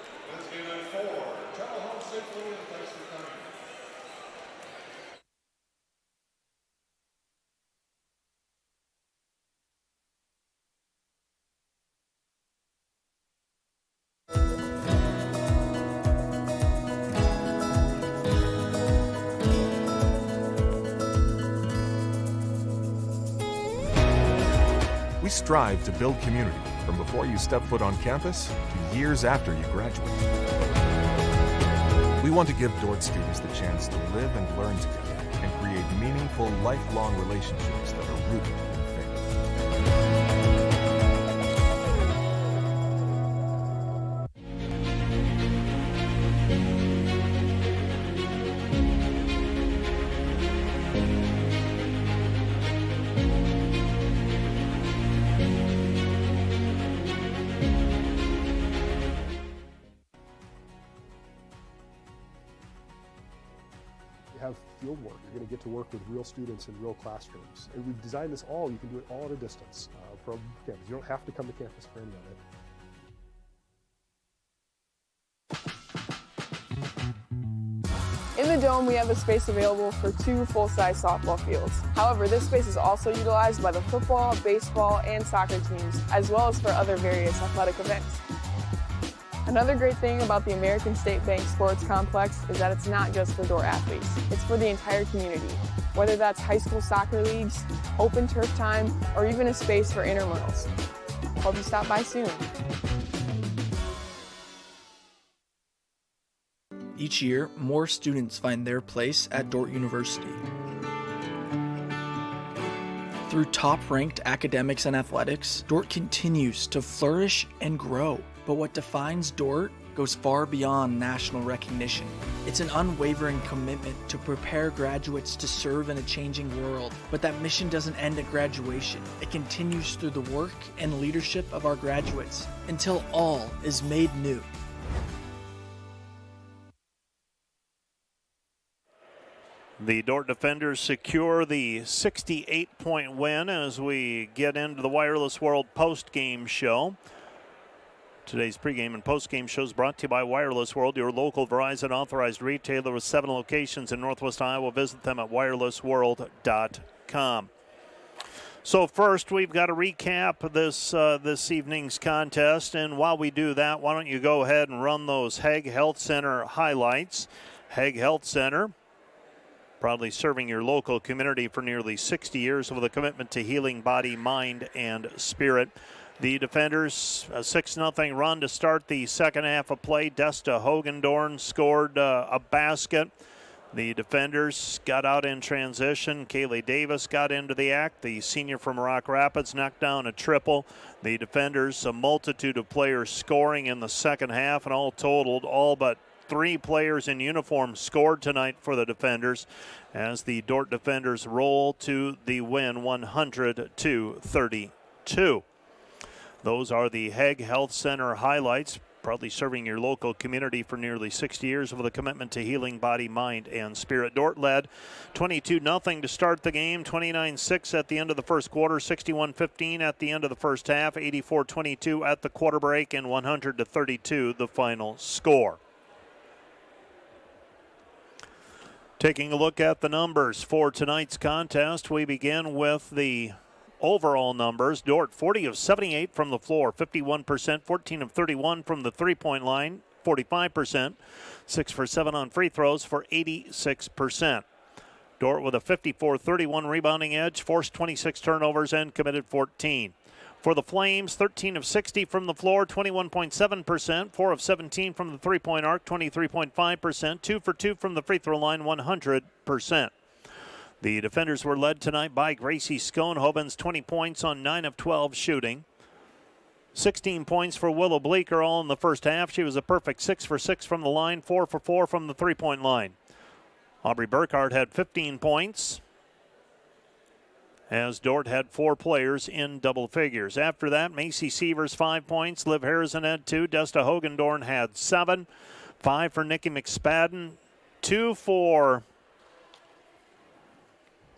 strive to build community from before you step foot on campus to years after you graduate. We want to give Dordt students the chance to live and learn together and create meaningful, lifelong relationships that are rooted in faith. Have field work. You're going to get to work with real students in real classrooms. And we've designed this all, you can do it all at a distance from campus. You don't have to come to campus for any of it. In the Dome, we have a space available for 2 full-size softball fields. However, this space is also utilized by the football, baseball, and soccer teams, as well as for other various athletic events. Another great thing about the American State Bank Sports Complex is that it's not just for Dordt athletes, it's for the entire community. Whether that's high school soccer leagues, open turf time, or even a space for intramurals. Hope you stop by soon. Each year, more students find their place at Dordt University. Through top-ranked academics and athletics, Dordt continues to flourish and grow. But what defines Dordt goes far beyond national recognition. It's an unwavering commitment to prepare graduates to serve in a changing world. But that mission doesn't end at graduation. It continues through the work and leadership of our graduates until all is made new. The Dordt Defenders secure the 68-point win as we get into the Wireless World post-game show. Today's pregame and postgame shows brought to you by Wireless World, your local Verizon authorized retailer with 7 locations in Northwest Iowa. Visit them at wirelessworld.com. So first, we've got to recap this evening's contest, and while we do that, why don't you go ahead and run those Hague Health Center highlights. Hague Health Center, proudly serving your local community for nearly 60 years with a commitment to healing body, mind, and spirit. The Defenders, a 6-0 run to start the second half of play. Desta Hogendorn scored a basket. The Defenders got out in transition. Kaylee Davis got into the act. The senior from Rock Rapids knocked down a triple. The Defenders, a multitude of players scoring in the second half, and all totaled, all but 3 players in uniform scored tonight for the Defenders as the Dordt Defenders roll to the win 100-32. Those are the Hague Health Center highlights, proudly serving your local community for nearly 60 years with a commitment to healing body, mind, and spirit. Dordt led 22-0 to start the game, 29-6 at the end of the first quarter, 61-15 at the end of the first half, 84-22 at the quarter break, and 100-32 the final score. Taking a look at the numbers for tonight's contest, we begin with the overall numbers. Dordt 40 of 78 from the floor, 51%, 14 of 31 from the three-point line, 45%, 6 for 7 on free throws for 86%. Dordt with a 54-31 rebounding edge, forced 26 turnovers and committed 14. For the Flames, 13 of 60 from the floor, 21.7%, 4 of 17 from the three-point arc, 23.5%, 2 for 2 from the free throw line, 100%. The Defenders were led tonight by Gracie Schoenhoven's 20 points on 9 of 12 shooting. 16 points for Willow Bleeker all in the first half. She was a perfect 6 for 6 from the line, 4 for 4 from the three-point line. Aubrey Burkhardt had 15 points, as Dordt had 4 players in double figures. After that, Macy Sievers 5 points, Liv Harrison had 2, Desta Hogendorn had 7, 5 for Nikki McSpadden, 2 for...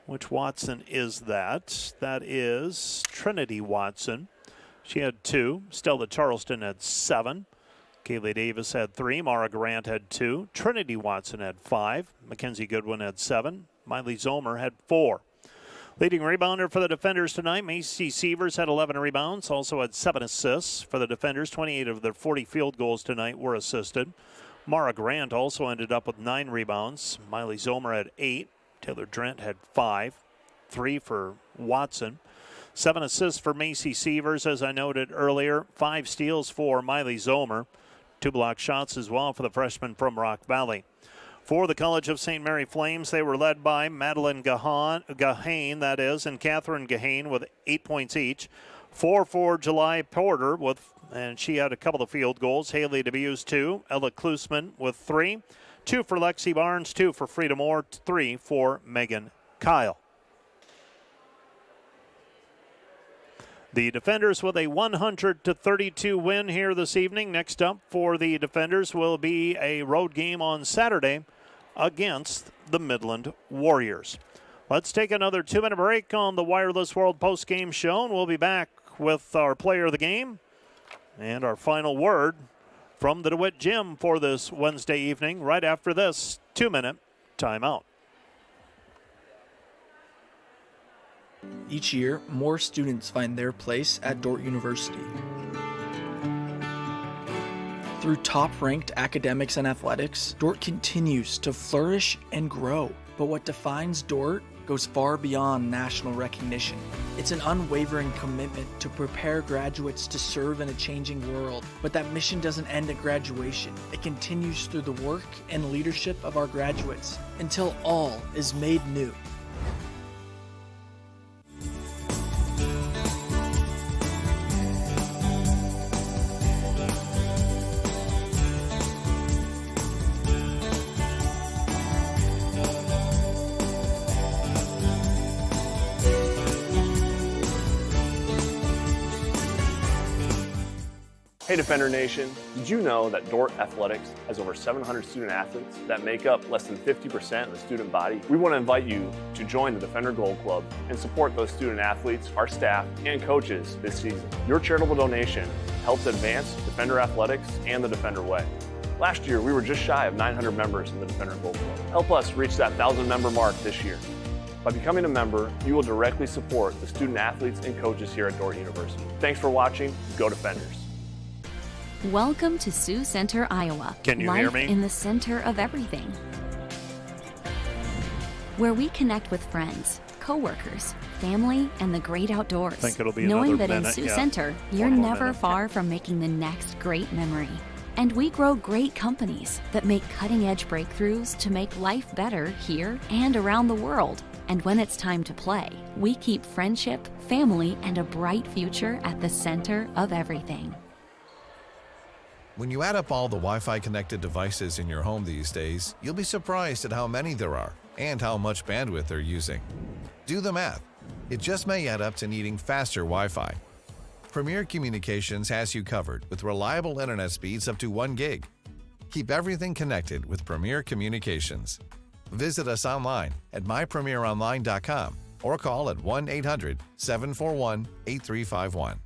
Which Watson is that? That is Trinity Watson. She had 2. Stella Charleston had 7. Kaylee Davis had 3. Mara Grant had 2. Trinity Watson had 5. Mackenzie Goodwin had 7. Miley Zomer had 4. Leading rebounder for the Defenders tonight, Macy Sievers had 11 rebounds, also had 7 assists for the Defenders. 28 of their 40 field goals tonight were assisted. Mara Grant also ended up with 9 rebounds. Miley Zomer had 8. Taylor Drent had 5, 3 for Watson. 7 assists for Macy Sievers, as I noted earlier. 5 steals for Miley Zomer. 2 block shots as well for the freshman from Rock Valley. For the College of St. Mary Flames, they were led by Madeline Gahane, that is, and Catherine Gahane with 8 points each. 4 for July Porter, and she had a couple of field goals. Haley DeBuse, 2. Ella Klusman with 3. 2 for Lexi Barnes, 2 for Frida Moore, 3 for Megan Kyle. The Defenders with a 100-32 win here this evening. Next up for the Defenders will be a road game on Saturday against the Midland Warriors. Let's take another 2-minute break on the Wireless World post-game show, and we'll be back with our player of the game and our final word from the DeWitt Gym for this Wednesday evening right after this 2-minute timeout. Each year, more students find their place at Dordt University. Through top-ranked academics and athletics, Dordt continues to flourish and grow. But what defines Dordt goes far beyond national recognition. It's an unwavering commitment to prepare graduates to serve in a changing world. But that mission doesn't end at graduation. It continues through the work and leadership of our graduates until all is made new. Hey Defender Nation, did you know that Dordt Athletics has over 700 student athletes that make up less than 50% of the student body? We want to invite you to join the Defender Gold Club and support those student athletes, our staff, and coaches this season. Your charitable donation helps advance Defender Athletics and the Defender Way. Last year, we were just shy of 900 members in the Defender Gold Club. Help us reach that 1,000 member mark this year. By becoming a member, you will directly support the student athletes and coaches here at Dordt University. Thanks for watching. Go Defenders. Welcome to Sioux Center, Iowa. Can you Life hear me? In the center of everything. Where we connect with friends, coworkers, family, and the great outdoors. I think it'll be knowing another that in minute, Sioux yeah. Center, you're One more never minute. far from making the next great memory. And we grow great companies that make cutting-edge breakthroughs to make life better here and around the world. And when it's time to play, we keep friendship, family, and a bright future at the center of everything. When you add up all the Wi-Fi connected devices in your home these days, you'll be surprised at how many there are and how much bandwidth they're using. Do the math. It just may add up to needing faster Wi-Fi. Premier Communications has you covered with reliable internet speeds up to 1 gig. Keep everything connected with Premier Communications. Visit us online at mypremieronline.com or call at 1-800-741-8351.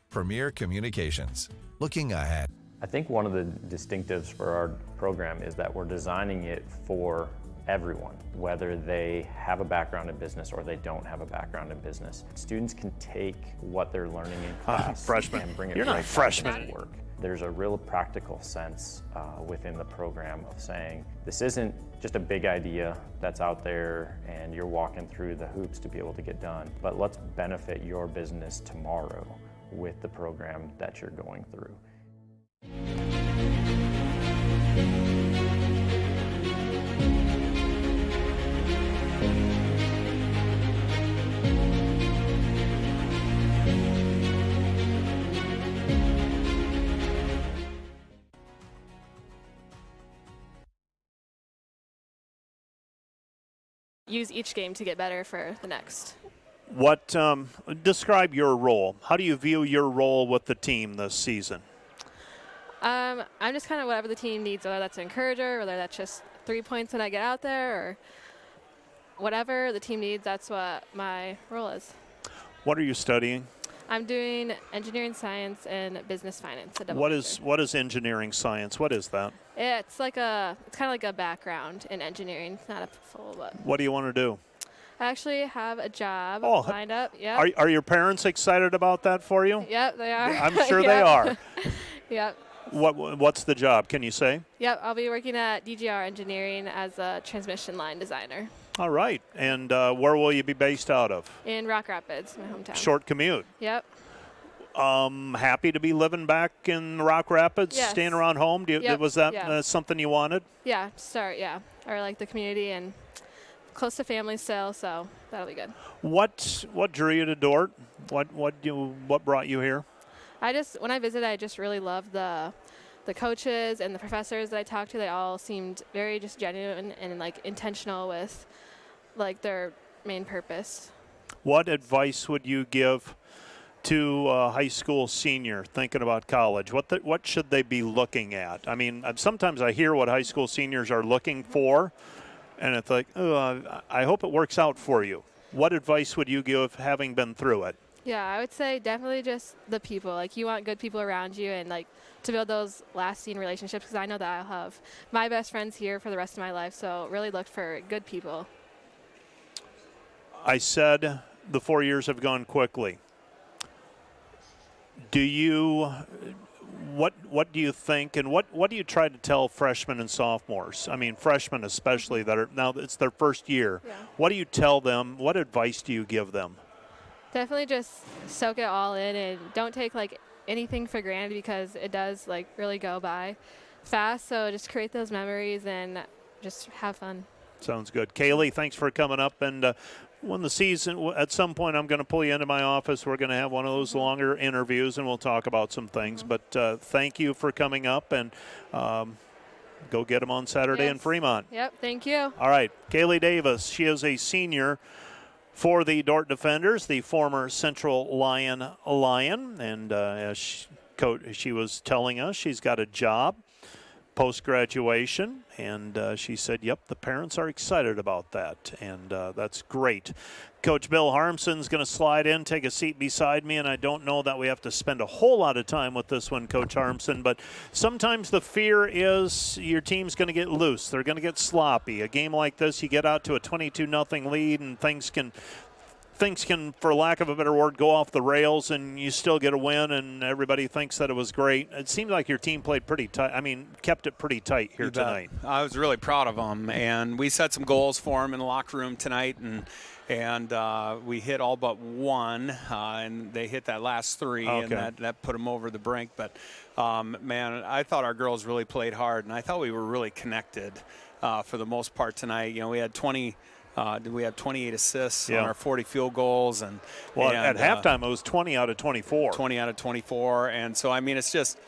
Premier Communications. Looking ahead. I think one of the distinctives for our program is that we're designing it for everyone, whether they have a background in business or they don't have a background in business. Students can take what they're learning in class freshman. and bring it You're not right a freshman. back to work. There's a real practical sense within the program of saying, this isn't just a big idea that's out there and you're walking through the hoops to be able to get done, but let's benefit your business tomorrow with the program that you're going through. Use each game to get better for the next. What describe your role? How do you view your role with the team this season? I'm just kind of whatever the team needs, whether that's an encourager, whether that's just 3 points when I get out there, or whatever the team needs, that's what my role is. What are you studying? I'm doing engineering science and business finance. What is engineering science? What is that? It's kind of like a background in engineering. It's not a full, but What do you want to do? I actually have a job lined up. Yeah. Are your parents excited about that for you? Yep, they are. I'm sure they are. Yep. What's the job? Can you say? Yep, I'll be working at DGR Engineering as a transmission line designer. All right. And where will you be based out of? In Rock Rapids, my hometown. Short commute. Yep. Happy to be living back in Rock Rapids, Yes. staying around home. Was that Yeah. something you wanted? Yeah, or like the community and close to family still, so that'll be good. What drew you to Dordt? What brought you here? When I visited, I just really loved the coaches and the professors that I talked to. They all seemed very just genuine and like intentional with like their main purpose. What advice would you give to a high school senior thinking about college? What should they be looking at? I mean, sometimes I hear what high school seniors are looking for, and it's like, I hope it works out for you. What advice would you give having been through it? Yeah, I would say definitely just the people. Like, you want good people around you and, like, to build those lasting relationships, because I know that I'll have my best friends here for the rest of my life, so really look for good people. I said the 4 years have gone quickly. What do you think, and what do you try to tell freshmen and sophomores? I mean, freshmen especially, that are now it's their first year. Yeah. What do you tell them? What advice do you give them? Definitely just soak it all in and don't take like anything for granted, because it does like really go by fast. So just create those memories and just have fun. Sounds good. Kaylee, thanks for coming up. And when the season, at some point, I'm going to pull you into my office. We're going to have one of those longer interviews, and we'll talk about some things. But thank you for coming up, and go get them on Saturday in Fremont. Yep, thank you. All right, Kaylee Davis. She is a senior for the Dordt Defenders, the former Central Lion, and as she was telling us, she's got a job post-graduation, and she said, yep, the parents are excited about that, and that's great. Coach Bill Harmson's going to slide in, take a seat beside me, and I don't know that we have to spend a whole lot of time with this one, Coach Harmson, but sometimes the fear is your team's going to get loose. They're going to get sloppy. A game like this, you get out to a 22-0 lead, and things can, for lack of a better word, go off the rails, and you still get a win, and everybody thinks that it was great. It seemed like your team played pretty tight. I mean, kept it pretty tight here tonight. I was really proud of them, and we set some goals for them in the locker room tonight, and we hit all but one, and they hit that last three, and that put them over the brink. But, man, I thought our girls really played hard, and I thought we were really connected for the most part tonight. You know, we had 28 assists on our 40 field goals. And at halftime, it was 20 out of 24. 20 out of 24. And so, I mean, it's just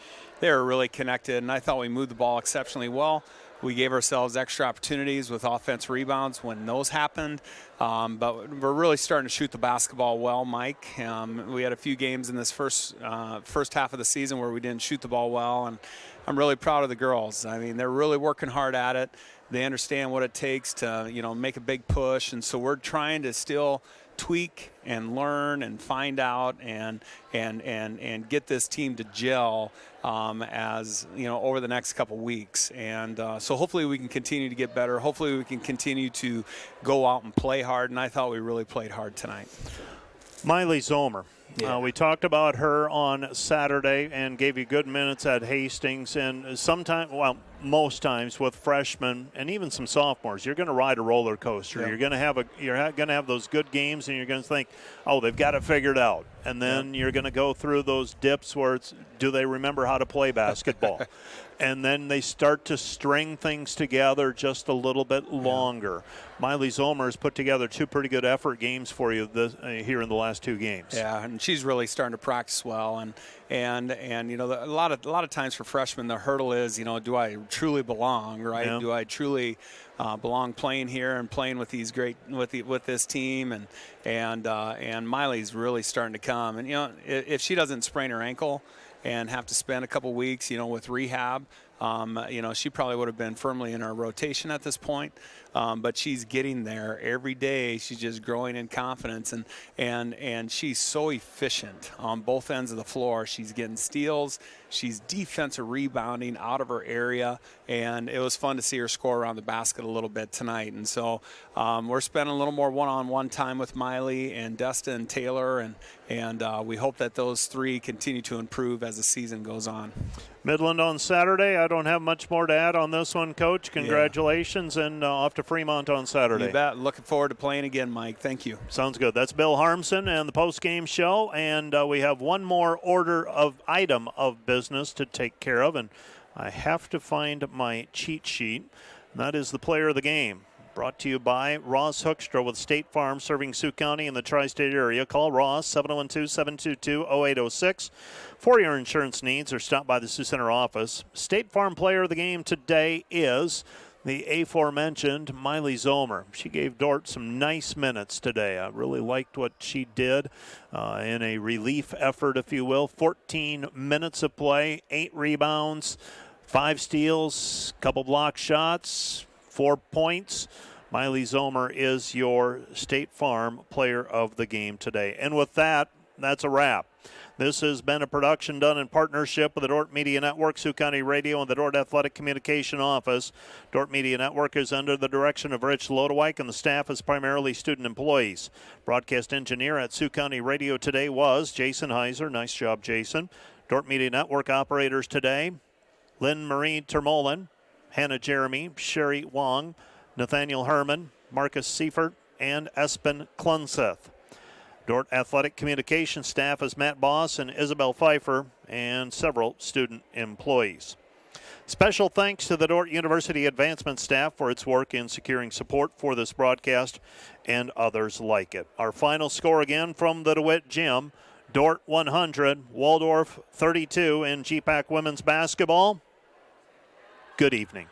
they were really connected, and I thought we moved the ball exceptionally well. We gave ourselves extra opportunities with offense rebounds when those happened. But we're really starting to shoot the basketball well, Mike. We had a few games in this first half of the season where we didn't shoot the ball well, and I'm really proud of the girls. I mean, they're really working hard at it. They understand what it takes to, make a big push, and so we're trying to still tweak and learn and find out and get this team to gel as over the next couple weeks. And so hopefully we can continue to get better. Hopefully we can continue to go out and play hard, and I thought we really played hard tonight. Miley Zomer. We talked about her on Saturday and gave you good minutes at Hastings. And most times with freshmen and even some sophomores, you're going to ride a roller coaster. Yep. You're going to have those good games, and you're going to think, oh, they've got it figured out. And then you're going to go through those dips where do they remember how to play basketball? And then they start to string things together just a little bit longer. Miley Zomer has put together two pretty good effort games for you here in the last two games. Yeah, and she's really starting to practice well. And a lot of times for freshmen, the hurdle is, do I truly belong, right? Yeah. Do I truly belong playing here and playing with these with this team? And Miley's really starting to come. And if she doesn't sprain her ankle and have to spend a couple weeks, with rehab, She probably would have been firmly in our rotation at this point, but she's getting there every day. She's just growing in confidence, and she's so efficient on both ends of the floor. She's getting steals. She's defensive rebounding out of her area, and it was fun to see her score around the basket a little bit tonight. And so we're spending a little more one-on-one time with Miley and Destin and Taylor, and we hope that those three continue to improve as the season goes on. Midland on Saturday. I don't have much more to add on this one, Coach. Congratulations, and off to Fremont on Saturday. You bet. Looking forward to playing again, Mike. Thank you. Sounds good. That's Bill Harmson and the post-game show, and we have one more item of business to take care of, and I have to find my cheat sheet. And that is the player of the game. Brought to you by Ross Hoekstra with State Farm, serving Sioux County and the tri-state area. Call Ross, 712-722-0806 for your insurance needs, or stop by the Sioux Center office. State Farm player of the game today is the aforementioned Miley Zomer. She gave Dordt some nice minutes today. I really liked what she did in a relief effort, if you will. 14 minutes of play, 8 rebounds, 5 steals, couple block shots, 4 points. Miley Zomer is your State Farm player of the game today. And with that, that's a wrap. This has been a production done in partnership with the Dordt Media Network, Sioux County Radio, and the Dordt Athletic Communication Office. Dordt Media Network is under the direction of Rich Lodewijk, and the staff is primarily student employees. Broadcast engineer at Sioux County Radio today was Jason Heiser. Nice job, Jason. Dordt Media Network operators today, Lynn Marie Termolin, Hannah Jeremy, Sherry Wong, Nathaniel Herman, Marcus Seifert, and Espen Klunseth. Dordt Athletic Communication staff is Matt Boss and Isabel Pfeiffer, and several student employees. Special thanks to the Dordt University Advancement staff for its work in securing support for this broadcast and others like it. Our final score again from the DeWitt Gym: Dordt 100, Waldorf 32 in GPAC women's basketball. Good evening.